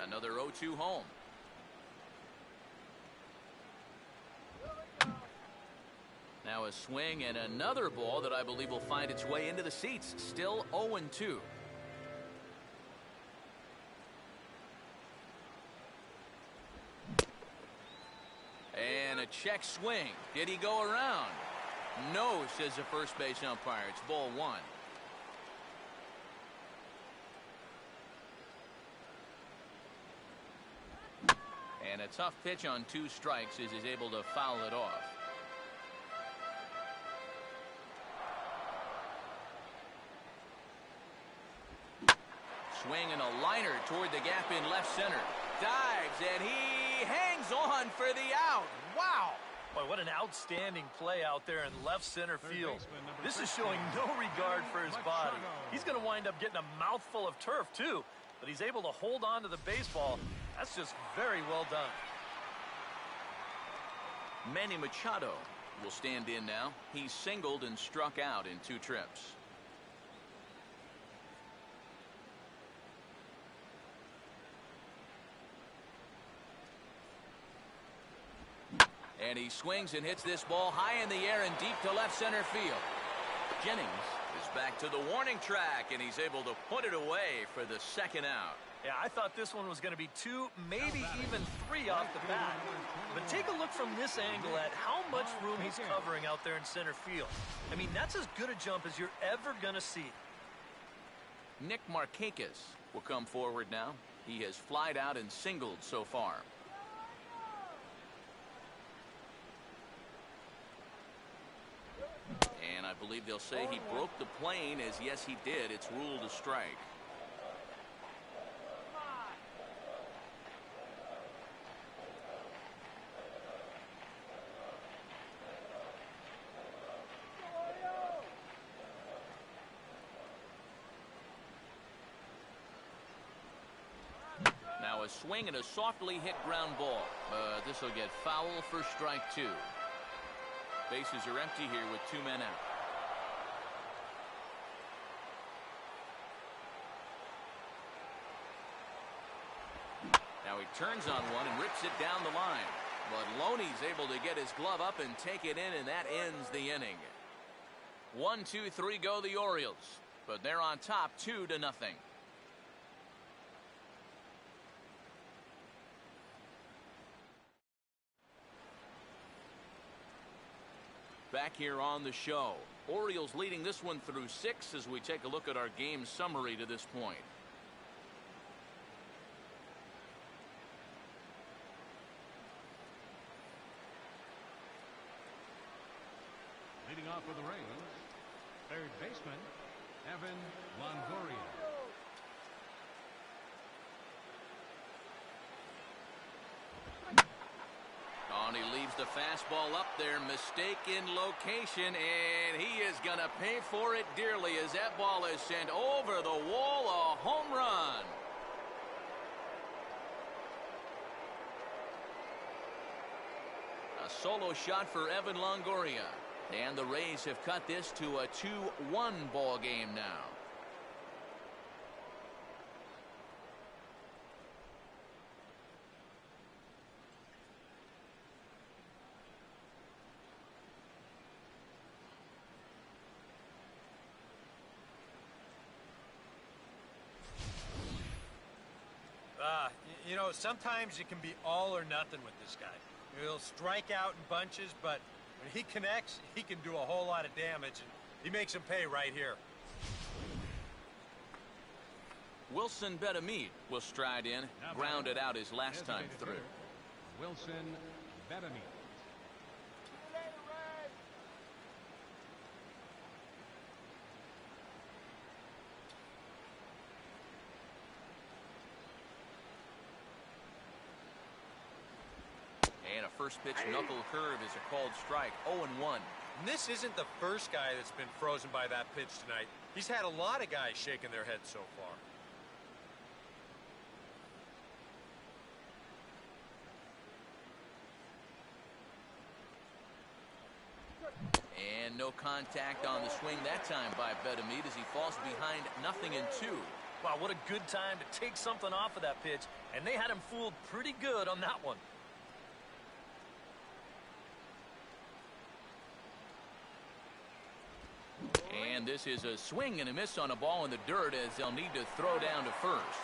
Another 0-2 home. Now a swing and another ball that I believe will find its way into the seats. Still 0-2. And a check swing. Did he go around? No, says the first base umpire. It's ball 1. And a tough pitch on 2 strikes as he's able to foul it off. Swing and a liner toward the gap in left center. Dives, and he hangs on for the out. Wow! Boy, what an outstanding play out there in left center field. This is showing no regard for his body. He's going to wind up getting a mouthful of turf, too. But he's able to hold on to the baseball. That's just very well done. Manny Machado will stand in now. He's singled and struck out in 2 trips. And he swings and hits this ball high in the air and deep to left center field. Jennings is back to the warning track, and he's able to put it away for the second out. Yeah, I thought this one was going to be 2, maybe even 3 off the bat. But take a look from this angle at how much room he's covering out there in center field. I mean, that's as good a jump as you're ever going to see. Nick Markakis will come forward now. He has flied out and singled so far. And I believe they'll say he broke the plane, as yes he did. It's ruled a strike. Now a swing and a softly hit ground ball. This will get foul for strike 2. Bases are empty here with 2 men out. Now he turns on one and rips it down the line. But Loney's able to get his glove up and take it in, and that ends the inning. 1, 2, 3 go the Orioles. But they're on top 2-0. Back here on the show. Orioles leading this one through 6 as we take a look at our game summary to this point. Leading off for the Rays, third baseman, Evan Longoria. And he leaves the fastball up there, mistake in location, and he is going to pay for it dearly as that ball is sent over the wall, a home run. A solo shot for Evan Longoria, and the Rays have cut this to a 2-1 ball game now. You know, sometimes it can be all or nothing with this guy. He'll strike out in bunches, but when he connects, he can do a whole lot of damage, and he makes him pay right here. Wilson Betamit will stride in, grounded out his last time through. Wilson Betamit. And a first pitch knuckle curve is a called strike. 0-1. And this isn't the first guy that's been frozen by that pitch tonight. He's had a lot of guys shaking their heads so far. And no contact on the swing that time by Betamit as he falls behind 0-2. Wow, what a good time to take something off of that pitch, and they had him fooled pretty good on that one. And this is a swing and a miss on a ball in the dirt as they'll need to throw down to first.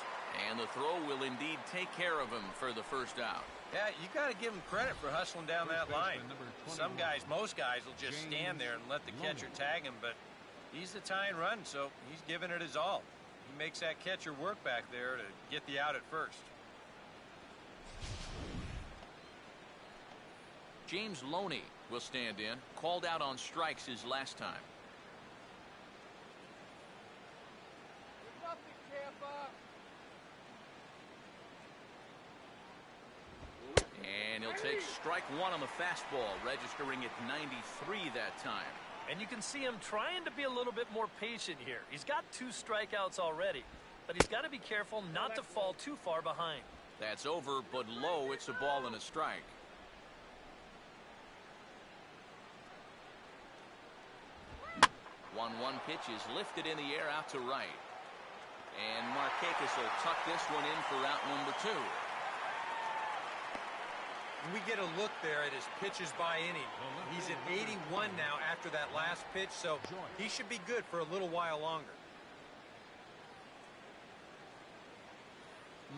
And the throw will indeed take care of him for the first out. Yeah, you got to give him credit for hustling down that line. Some guys, most guys, will just stand there and let the catcher tag him, but he's the tying run, so he's giving it his all. He makes that catcher work back there to get the out at first. James Loney will stand in, called out on strikes his last time. And he'll take strike 1 on the fastball, registering at 93 that time. And you can see him trying to be a little bit more patient here. He's got 2 strikeouts already, but he's got to be careful not to fall too far behind. That's over, but low. It's a ball and a strike. One pitch is lifted in the air out to right. And Markakis will tuck this one in for out number 2. And we get a look there at his pitches by inning. He's at 81 now after that last pitch, so he should be good for a little while longer.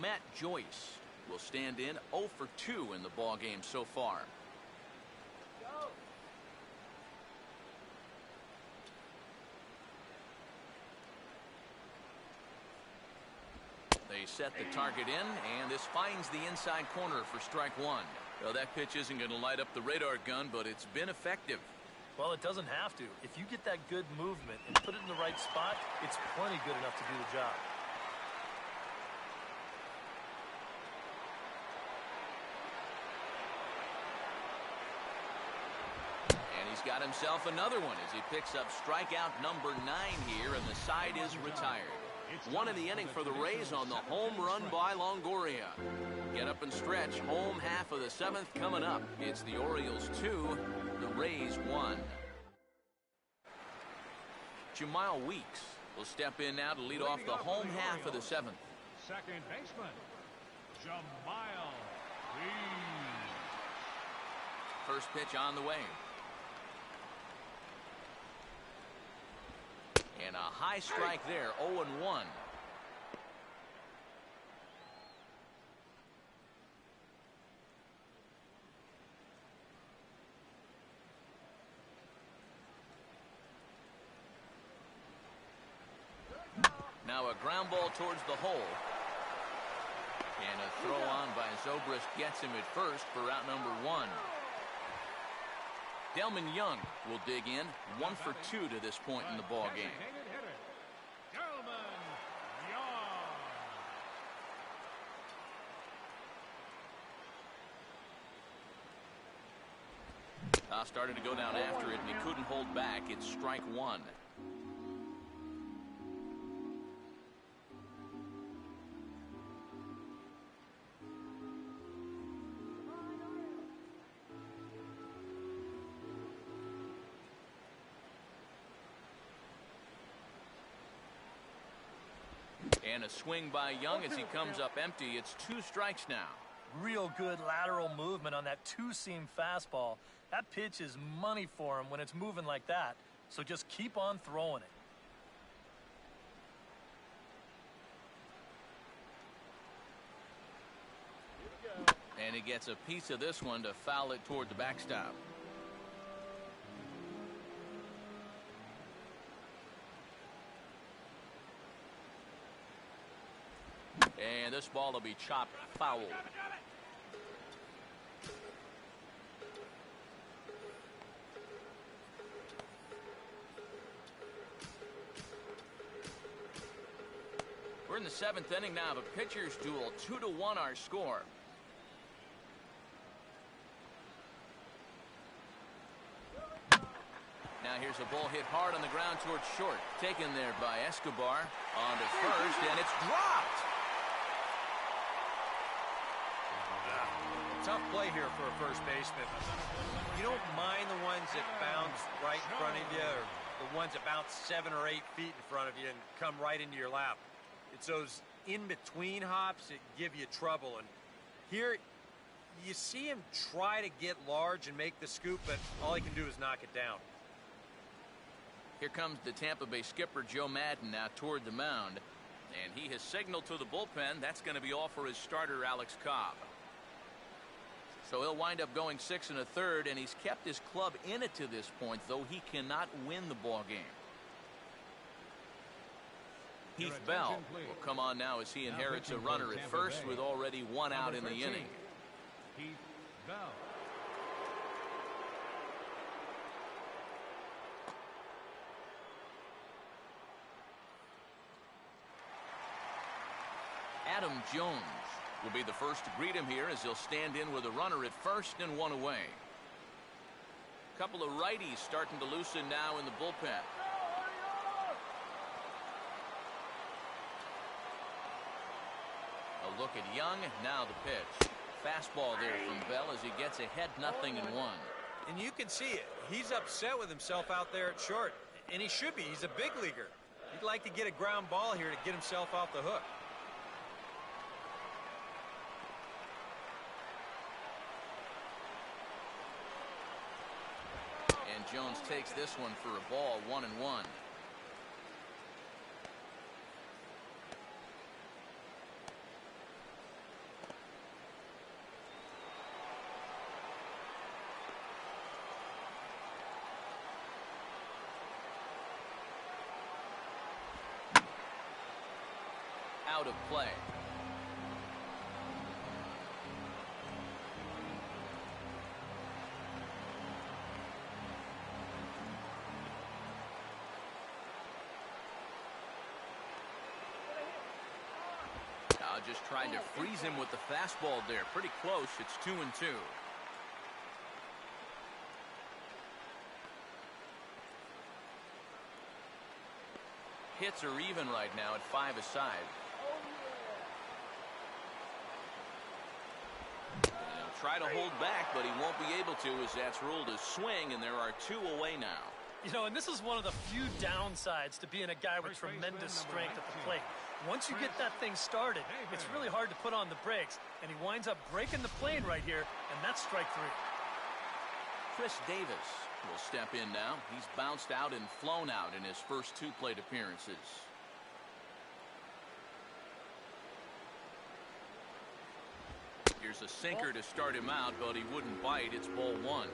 Matt Joyce will stand in 0 for 2 in the ball game so far. They set the target in, and this finds the inside corner for strike one. Well, that pitch isn't going to light up the radar gun, but it's been effective. Well, it doesn't have to. If you get that good movement and put it in the right spot, it's plenty good enough to do the job. And he's got himself another one as he picks up strikeout number 9 here, and the side is retired. One in the inning for the Rays on the home run by Longoria. Get up and stretch. Home half of the 7th coming up. It's the Orioles 2, the Rays 1. Jamal Weeks will step in now to lead off the home half of the 7th. Second baseman, Jamal Weeks. First pitch on the way. And a high strike there, 0-1. Now a ground ball towards the hole. And a throw on by Zobrist gets him at first for out number 1. Delman Young will dig in, 1 for 2 to this point in the ball game. Started to go down after it, and he couldn't hold back. It's strike 1. And a swing by Young as he comes up empty. It's 2 strikes now. Real good lateral movement on that 2-seam fastball. That pitch is money for him when it's moving like that. So just keep on throwing it. And he gets a piece of this one to foul it toward the backstop. And this ball will be chopped foul. We're in the 7th inning now of a pitcher's duel. 2-1 our score. Now here's a ball hit hard on the ground towards short. Taken there by Escobar. On to first, and it's dropped. Tough play here for a first baseman. You don't mind the ones that bounce right in front of you, or the ones that bounce 7 or 8 feet in front of you and come right into your lap. It's those in-between hops that give you trouble. And here, you see him try to get large and make the scoop, but all he can do is knock it down. Here comes the Tampa Bay skipper, Joe Madden, now toward the mound. And he has signaled to the bullpen. That's going to be all for his starter, Alex Cobb. So he'll wind up going 6 1/3, and he's kept his club in it to this point, though he cannot win the ball game. Heath Bell will come on now as he inherits a runner at first with already 1 out in the inning. Heath Bell. Adam Jones will be the first to greet him here as he'll stand in with a runner at first and 1 away. A couple of righties starting to loosen now in the bullpen. A look at Young, now the pitch. Fastball there from Bell as he gets ahead 0-1. And you can see it. He's upset with himself out there at short. And he should be. He's a big leaguer. He'd like to get a ground ball here to get himself off the hook. Jones takes this one for a ball, 1-1. Out of play. Just tried to freeze him with the fastball there. Pretty close. It's 2-2. Hits are even right now at 5 aside. He'll try to hold back, but he won't be able to as that's ruled a swing, and there are 2 away now. You know, and this is one of the few downsides to being a guy with tremendous strength at the plate. Once you get that thing started, it's really hard to put on the brakes, and he winds up breaking the plane right here, and that's strike 3. Chris Davis will step in now. He's bounced out and flown out in his first 2 plate appearances. Here's a sinker to start him out, but he wouldn't bite. It's ball 1.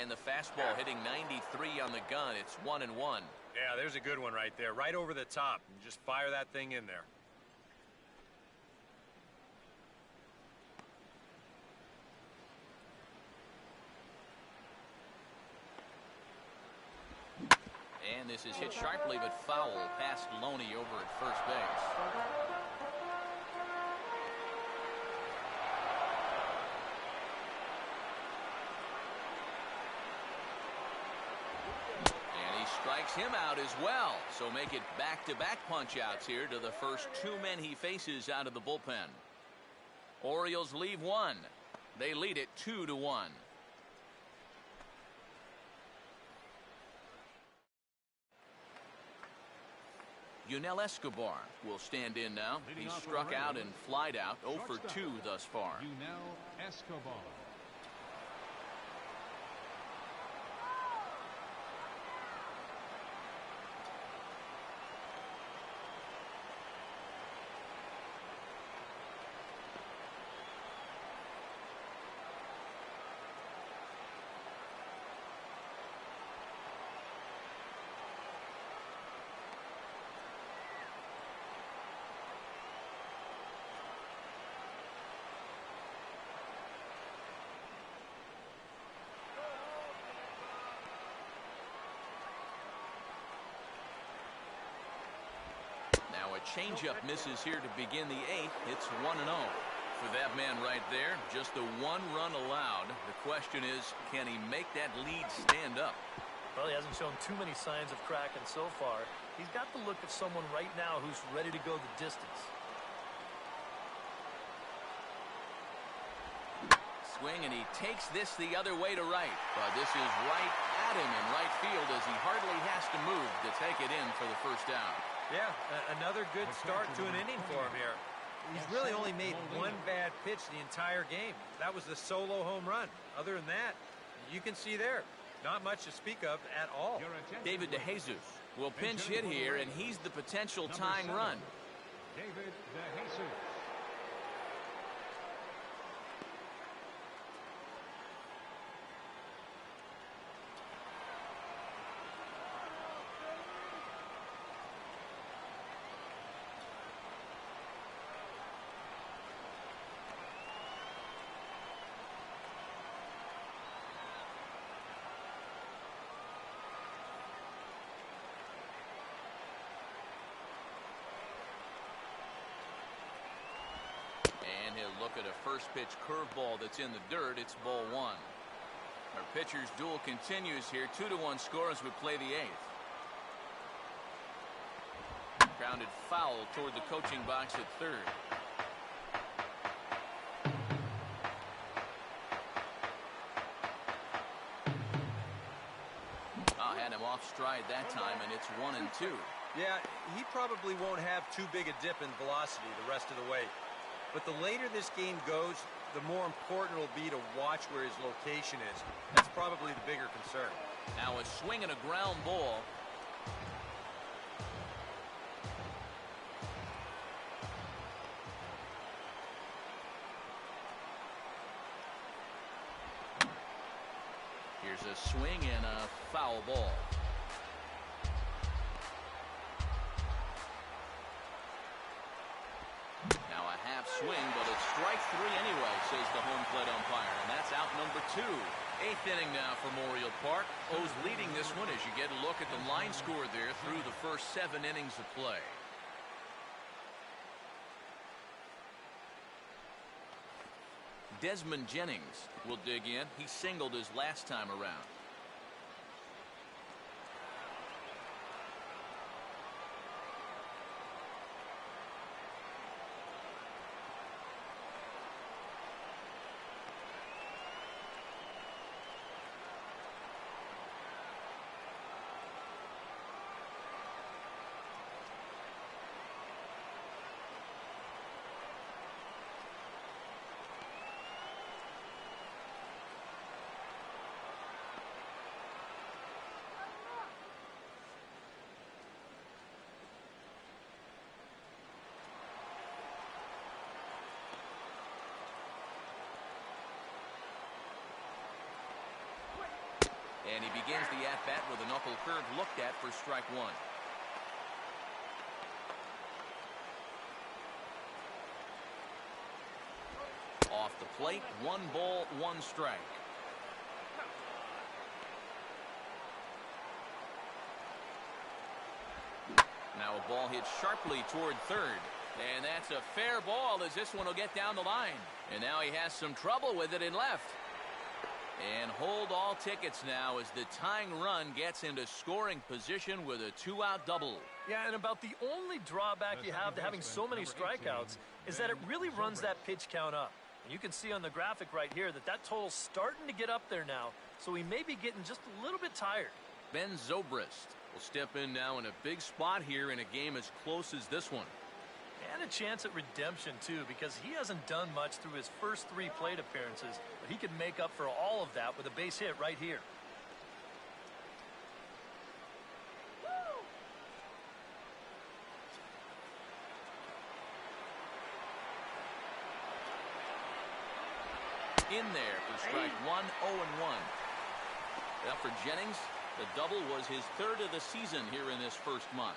And the fastball hitting 93 on the gun. It's 1-1. Yeah, there's a good one right there. Right over the top. Just fire that thing in there. And this is hit sharply but foul past Loney over at first base. Strikes him out as well, so make it back-to-back punch-outs here to the first 2 men he faces out of the bullpen. Orioles leave 1. They lead it 2-1. Yunel Escobar will stand in now. He's struck out and flied out, 0 for 2 thus far. Yunel Escobar. Changeup misses here to begin the 8th. It's 1-0. For that man right there, just the 1 run allowed. The question is, can he make that lead stand up? Well, he hasn't shown too many signs of cracking so far. He's got the look of someone right now who's ready to go the distance. Swing, and he takes this the other way to right. But this is right at him in right field as he hardly has to move to take it in for the first down. Yeah, another good start to an inning for him here. He's really only made 1 bad pitch the entire game. That was the solo home run. Other than that, you can see there, not much to speak of at all. David DeJesus will pinch hit here, and he's the potential tying run. David DeJesus. He'll look at a first pitch curveball that's in the dirt. It's ball 1. Our pitcher's duel continues here. 2-1 score as we play the 8th. Grounded foul toward the coaching box at third. off stride that time, and it's 1-2. Yeah, he probably won't have too big a dip in velocity the rest of the way. But the later this game goes, the more important it'll be to watch where his location is. That's probably the bigger concern. Now a swing and a ground ball. Here's a swing and a foul ball. Now a half swing, but it's strike three anyway, says the home plate umpire, and that's out number 2. 8th inning now for Memorial Park. O's leading this one as you get a look at the line score there through the first 7 innings of play. Desmond Jennings will dig in. He singled his last time around. And he begins the at-bat with a knuckle curve looked at for strike 1. Off the plate, 1 ball, 1 strike. Now a ball hit sharply toward third. And that's a fair ball as this one will get down the line. And now he has some trouble with it in left. And hold all tickets now as the tying run gets into scoring position with a 2-out double. Yeah, and about the only drawback you have to having so many strikeouts is that it really runs that pitch count up. And you can see on the graphic right here that total's starting to get up there now, so he may be getting just a little bit tired. Ben Zobrist will step in now in a big spot here in a game as close as this one. And a chance at redemption, too, because he hasn't done much through his first 3 plate appearances, but he can make up for all of that with a base hit right here. In there for strike 1, 0-1. Now for Jennings, the double was his 3rd of the season here in this first month.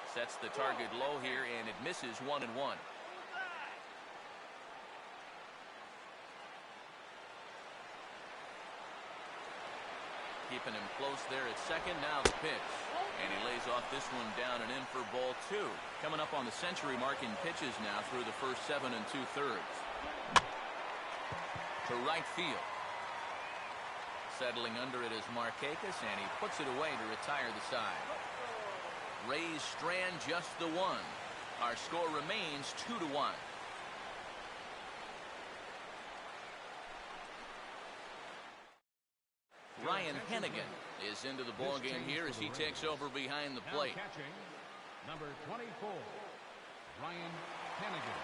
Sets the target low here, and it misses 1-1. Keeping him close there at second. Now the pitch. And he lays off this one down and in for ball 2. Coming up on the century mark in pitches now through the first 7 2/3. To right field. Settling under it is Markakis, and he puts it away to retire the side. Rays strand just the 1. Our score remains 2-1. Ryan Hennigan is into the ball game here as he takes over behind the plate. Now catching, number 24, Ryan Hennigan.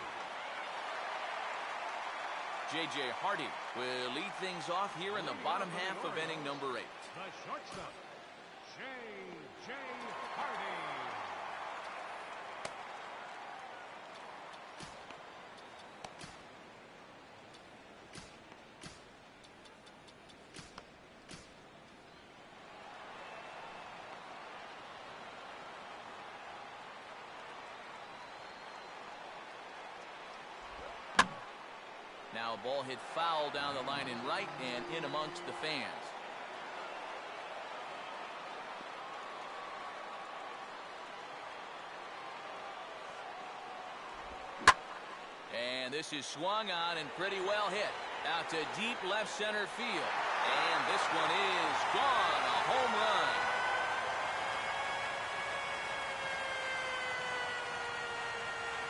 J.J. Hardy will lead things off here in the bottom half of inning number 8. The shortstop, J.J. Hardy. Now a ball hit foul down the line in right and in amongst the fans. And this is swung on and pretty well hit. Out to deep left center field. And this one is gone. A home run.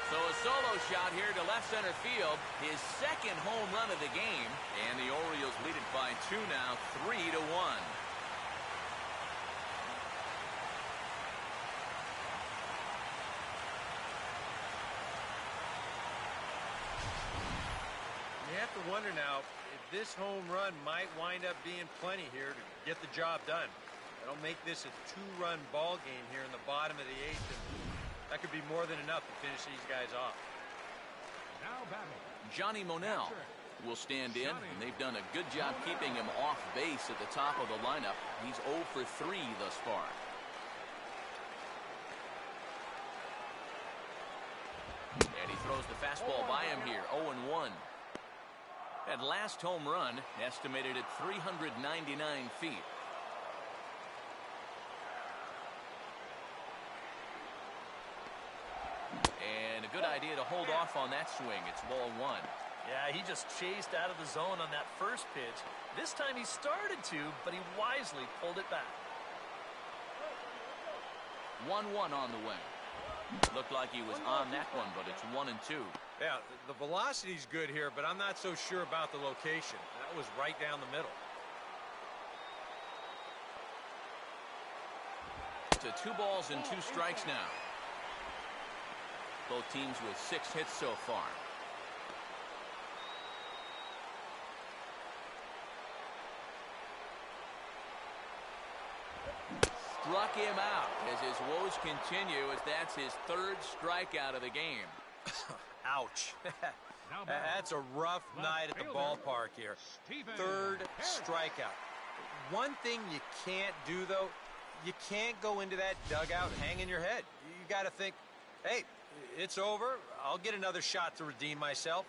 So a solo shot here to left center field. His second home run of the game. And the Orioles lead it by 2 now, 3-1. You have to wonder now if this home run might wind up being plenty here to get the job done. That'll make this a 2-run ball game here in the bottom of the 8th. And that could be more than enough to finish these guys off. Now batting. Johnny Monell will stand in, and they've done a good job keeping him off base at the top of the lineup. He's 0 for 3 thus far. And he throws the fastball by him here, 0-1. That last home run estimated at 399 feet. And a good idea to hold off on that swing. It's ball 1. Yeah, he just chased out of the zone on that first pitch. This time he started to, but he wisely pulled it back. 1-1 on the way. Looked like he was on that one, but it's 1-2. Yeah, the velocity's good here, but I'm not so sure about the location. That was right down the middle. To 2 balls and 2 strikes now. Both teams with 6 hits so far. Struck him out as his woes continue, as that's his 3rd strikeout of the game. Ouch. That's a rough night at the ballpark here. 3rd strikeout. One thing you can't do, though, you can't go into that dugout hanging your head. You got to think, hey, it's over. I'll get another shot to redeem myself.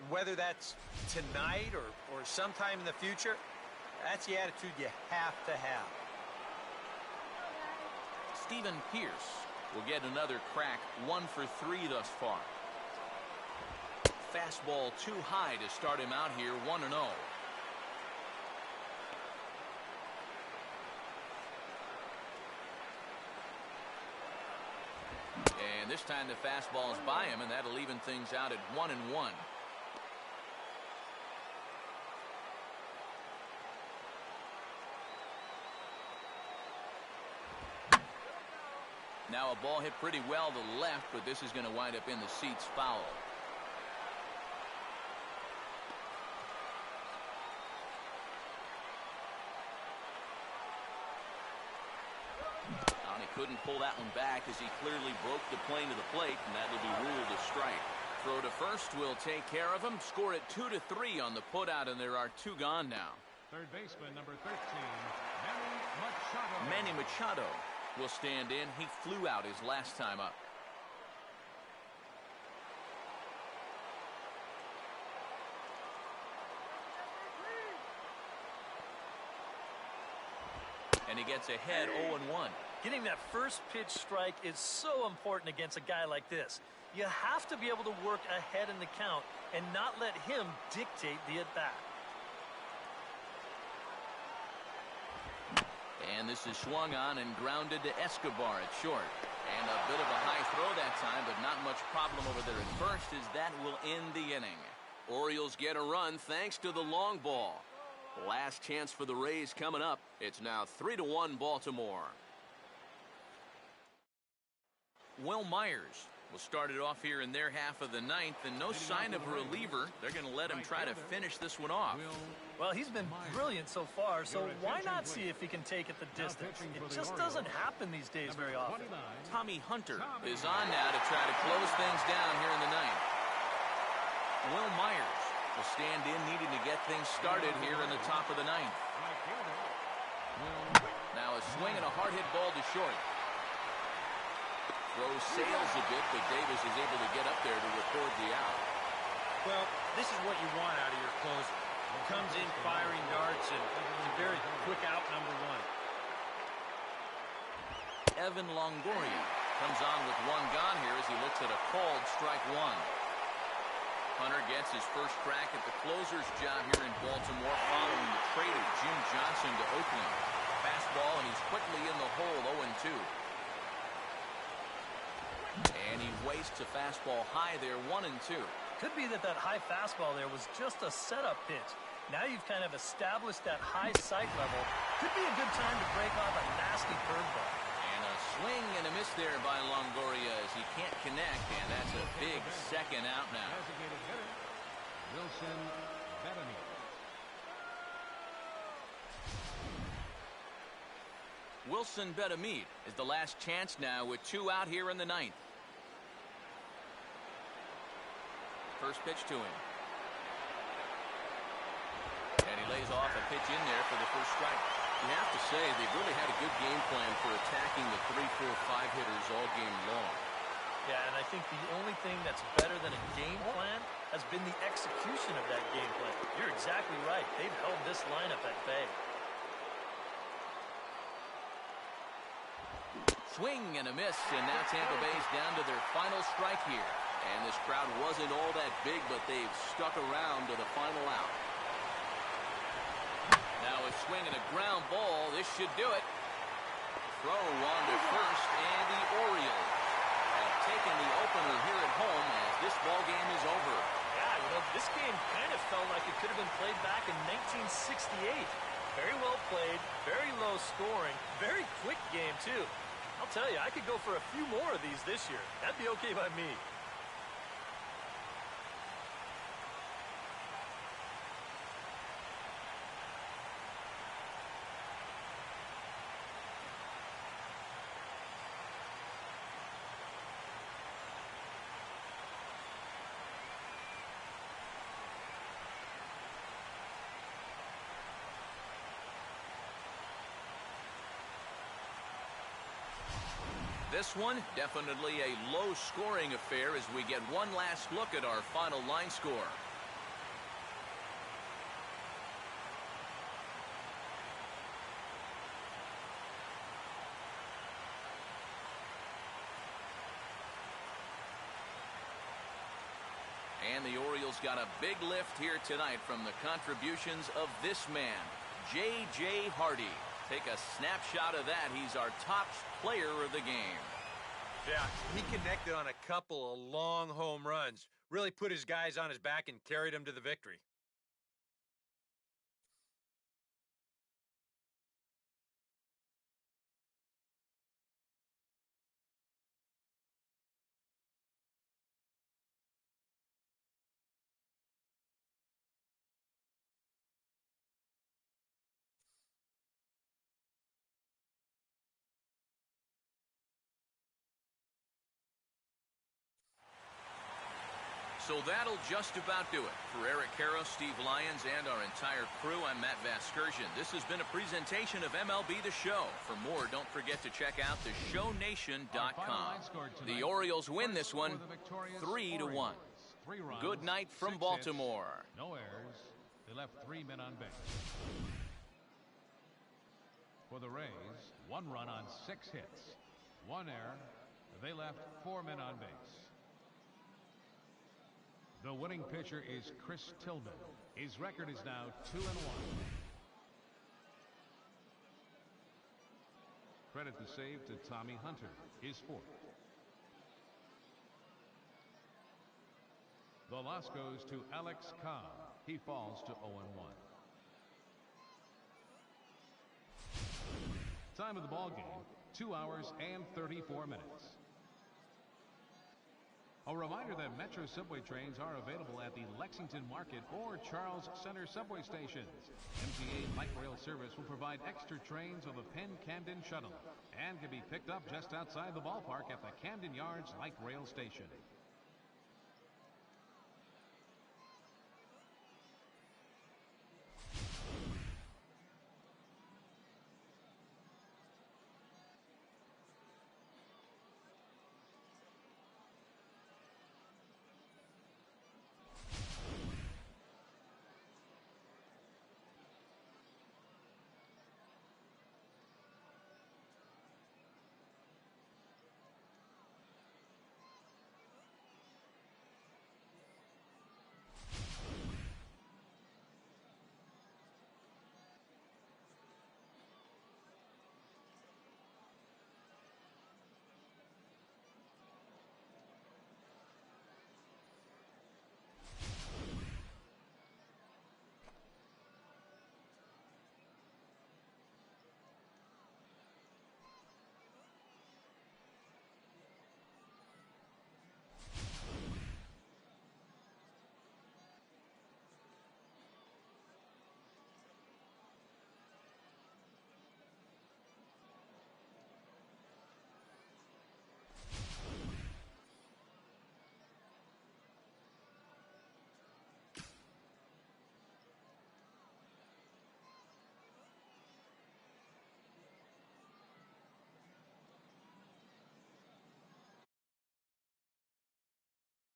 Whether that's tonight or sometime in the future, that's the attitude you have to have. Stephen Pierce will get another crack, 1 for 3 thus far. Fastball too high to start him out here, 1-0. And this time the fastball is by him, and that'll even things out at 1-1. Now a ball hit pretty well to the left, but this is going to wind up in the seats foul. And he couldn't pull that one back as he clearly broke the plane to the plate, and that'll be ruled a strike. Throw to first will take care of him. Score it 2-3 on the putout, and there are 2 gone now. Third baseman, number 13, Manny Machado. Manny Machado will stand in. He flew out his last time up. And he gets ahead 0-1. Getting that first pitch strike is so important against a guy like this. You have to be able to work ahead in the count and not let him dictate the at-bat. And this is swung on and grounded to Escobar at short. And a bit of a high throw that time, but not much problem over there at first, as that will end the inning. Orioles get a run thanks to the long ball. Last chance for the Rays coming up. It's now 3-1 Baltimore. Will Myers will start it off here in their half of the 9th, and no sign of a reliever. They're going to let him try to finish this one off. Well, he's been brilliant so far, so why not see if he can take it the distance? It just doesn't happen these days very often. Tommy Hunter is on now to try to close things down here in the 9th. Will Myers will stand in, needing to get things started here in the top of the 9th. Now a swing and a hard hit ball to short. Throw sails a bit, but Davis is able to get up there to record the out. Well, this is what you want out of your closer. He comes in firing darts, and it's a very quick out, number 1. Evan Longoria comes on with 1 gone here as he looks at a called strike 1. Hunter gets his first crack at the closer's job here in Baltimore following the trade of Jim Johnson to Oakland. Fastball, and he's quickly in the hole, 0-2. And he wastes a fastball high there, 1-2. Could be that high fastball there was just a setup pitch. Now you've kind of established that high sight level. Could be a good time to break off a nasty curveball. And a swing and a miss there by Longoria as he can't connect, and that's a big second out now. Designated hitter, Wilson Bettany. Wilson Bettany is the last chance now with 2 out here in the 9th. First pitch to him. And he lays off a pitch in there for the first strike. You have to say they've really had a good game plan for attacking the 3, 4, 5 hitters all game long. Yeah, and I think the only thing that's better than a game plan has been the execution of that game plan. You're exactly right. They've held this lineup at bay. Swing and a miss, and now Tampa Bay's down to their final strike here. And this crowd wasn't all that big, but they've stuck around to the final out. Now a swing and a ground ball. This should do it. Throw on to first, and the Orioles have taken the opener here at home as this ball game is over. Yeah, you know, this game kind of felt like it could have been played back in 1968. Very well played, very low scoring, very quick game, too. I'll tell you, I could go for a few more of these this year. That'd be okay by me. This one, definitely a low-scoring affair as we get one last look at our final line score. And the Orioles got a big lift here tonight from the contributions of this man, J.J. Hardy. Take a snapshot of that. He's our top player of the game. Yeah, he connected on a couple of long home runs. Really put his guys on his back and carried them to the victory. So that'll just about do it. For Eric Harrow, Steve Lyons, and our entire crew, I'm Matt Vasgersian. This has been a presentation of MLB The Show. For more, don't forget to check out theshownation.com. The Orioles win this one 3-1. Good night from Baltimore. No errors. They left 3 men on base. For the Rays, 1 run on 6 hits. 1 error. They left 4 men on base. The winning pitcher is Chris Tillman. His record is now 2-1. Credit the save to Tommy Hunter, his 4th. The loss goes to Alex Cobb. He falls to 0-1. Time of the ball game, 2 hours and 34 minutes. A reminder that Metro subway trains are available at the Lexington Market or Charles Center subway stations. MTA Light Rail Service will provide extra trains on the Penn Camden Shuttle and can be picked up just outside the ballpark at the Camden Yards Light Rail Station.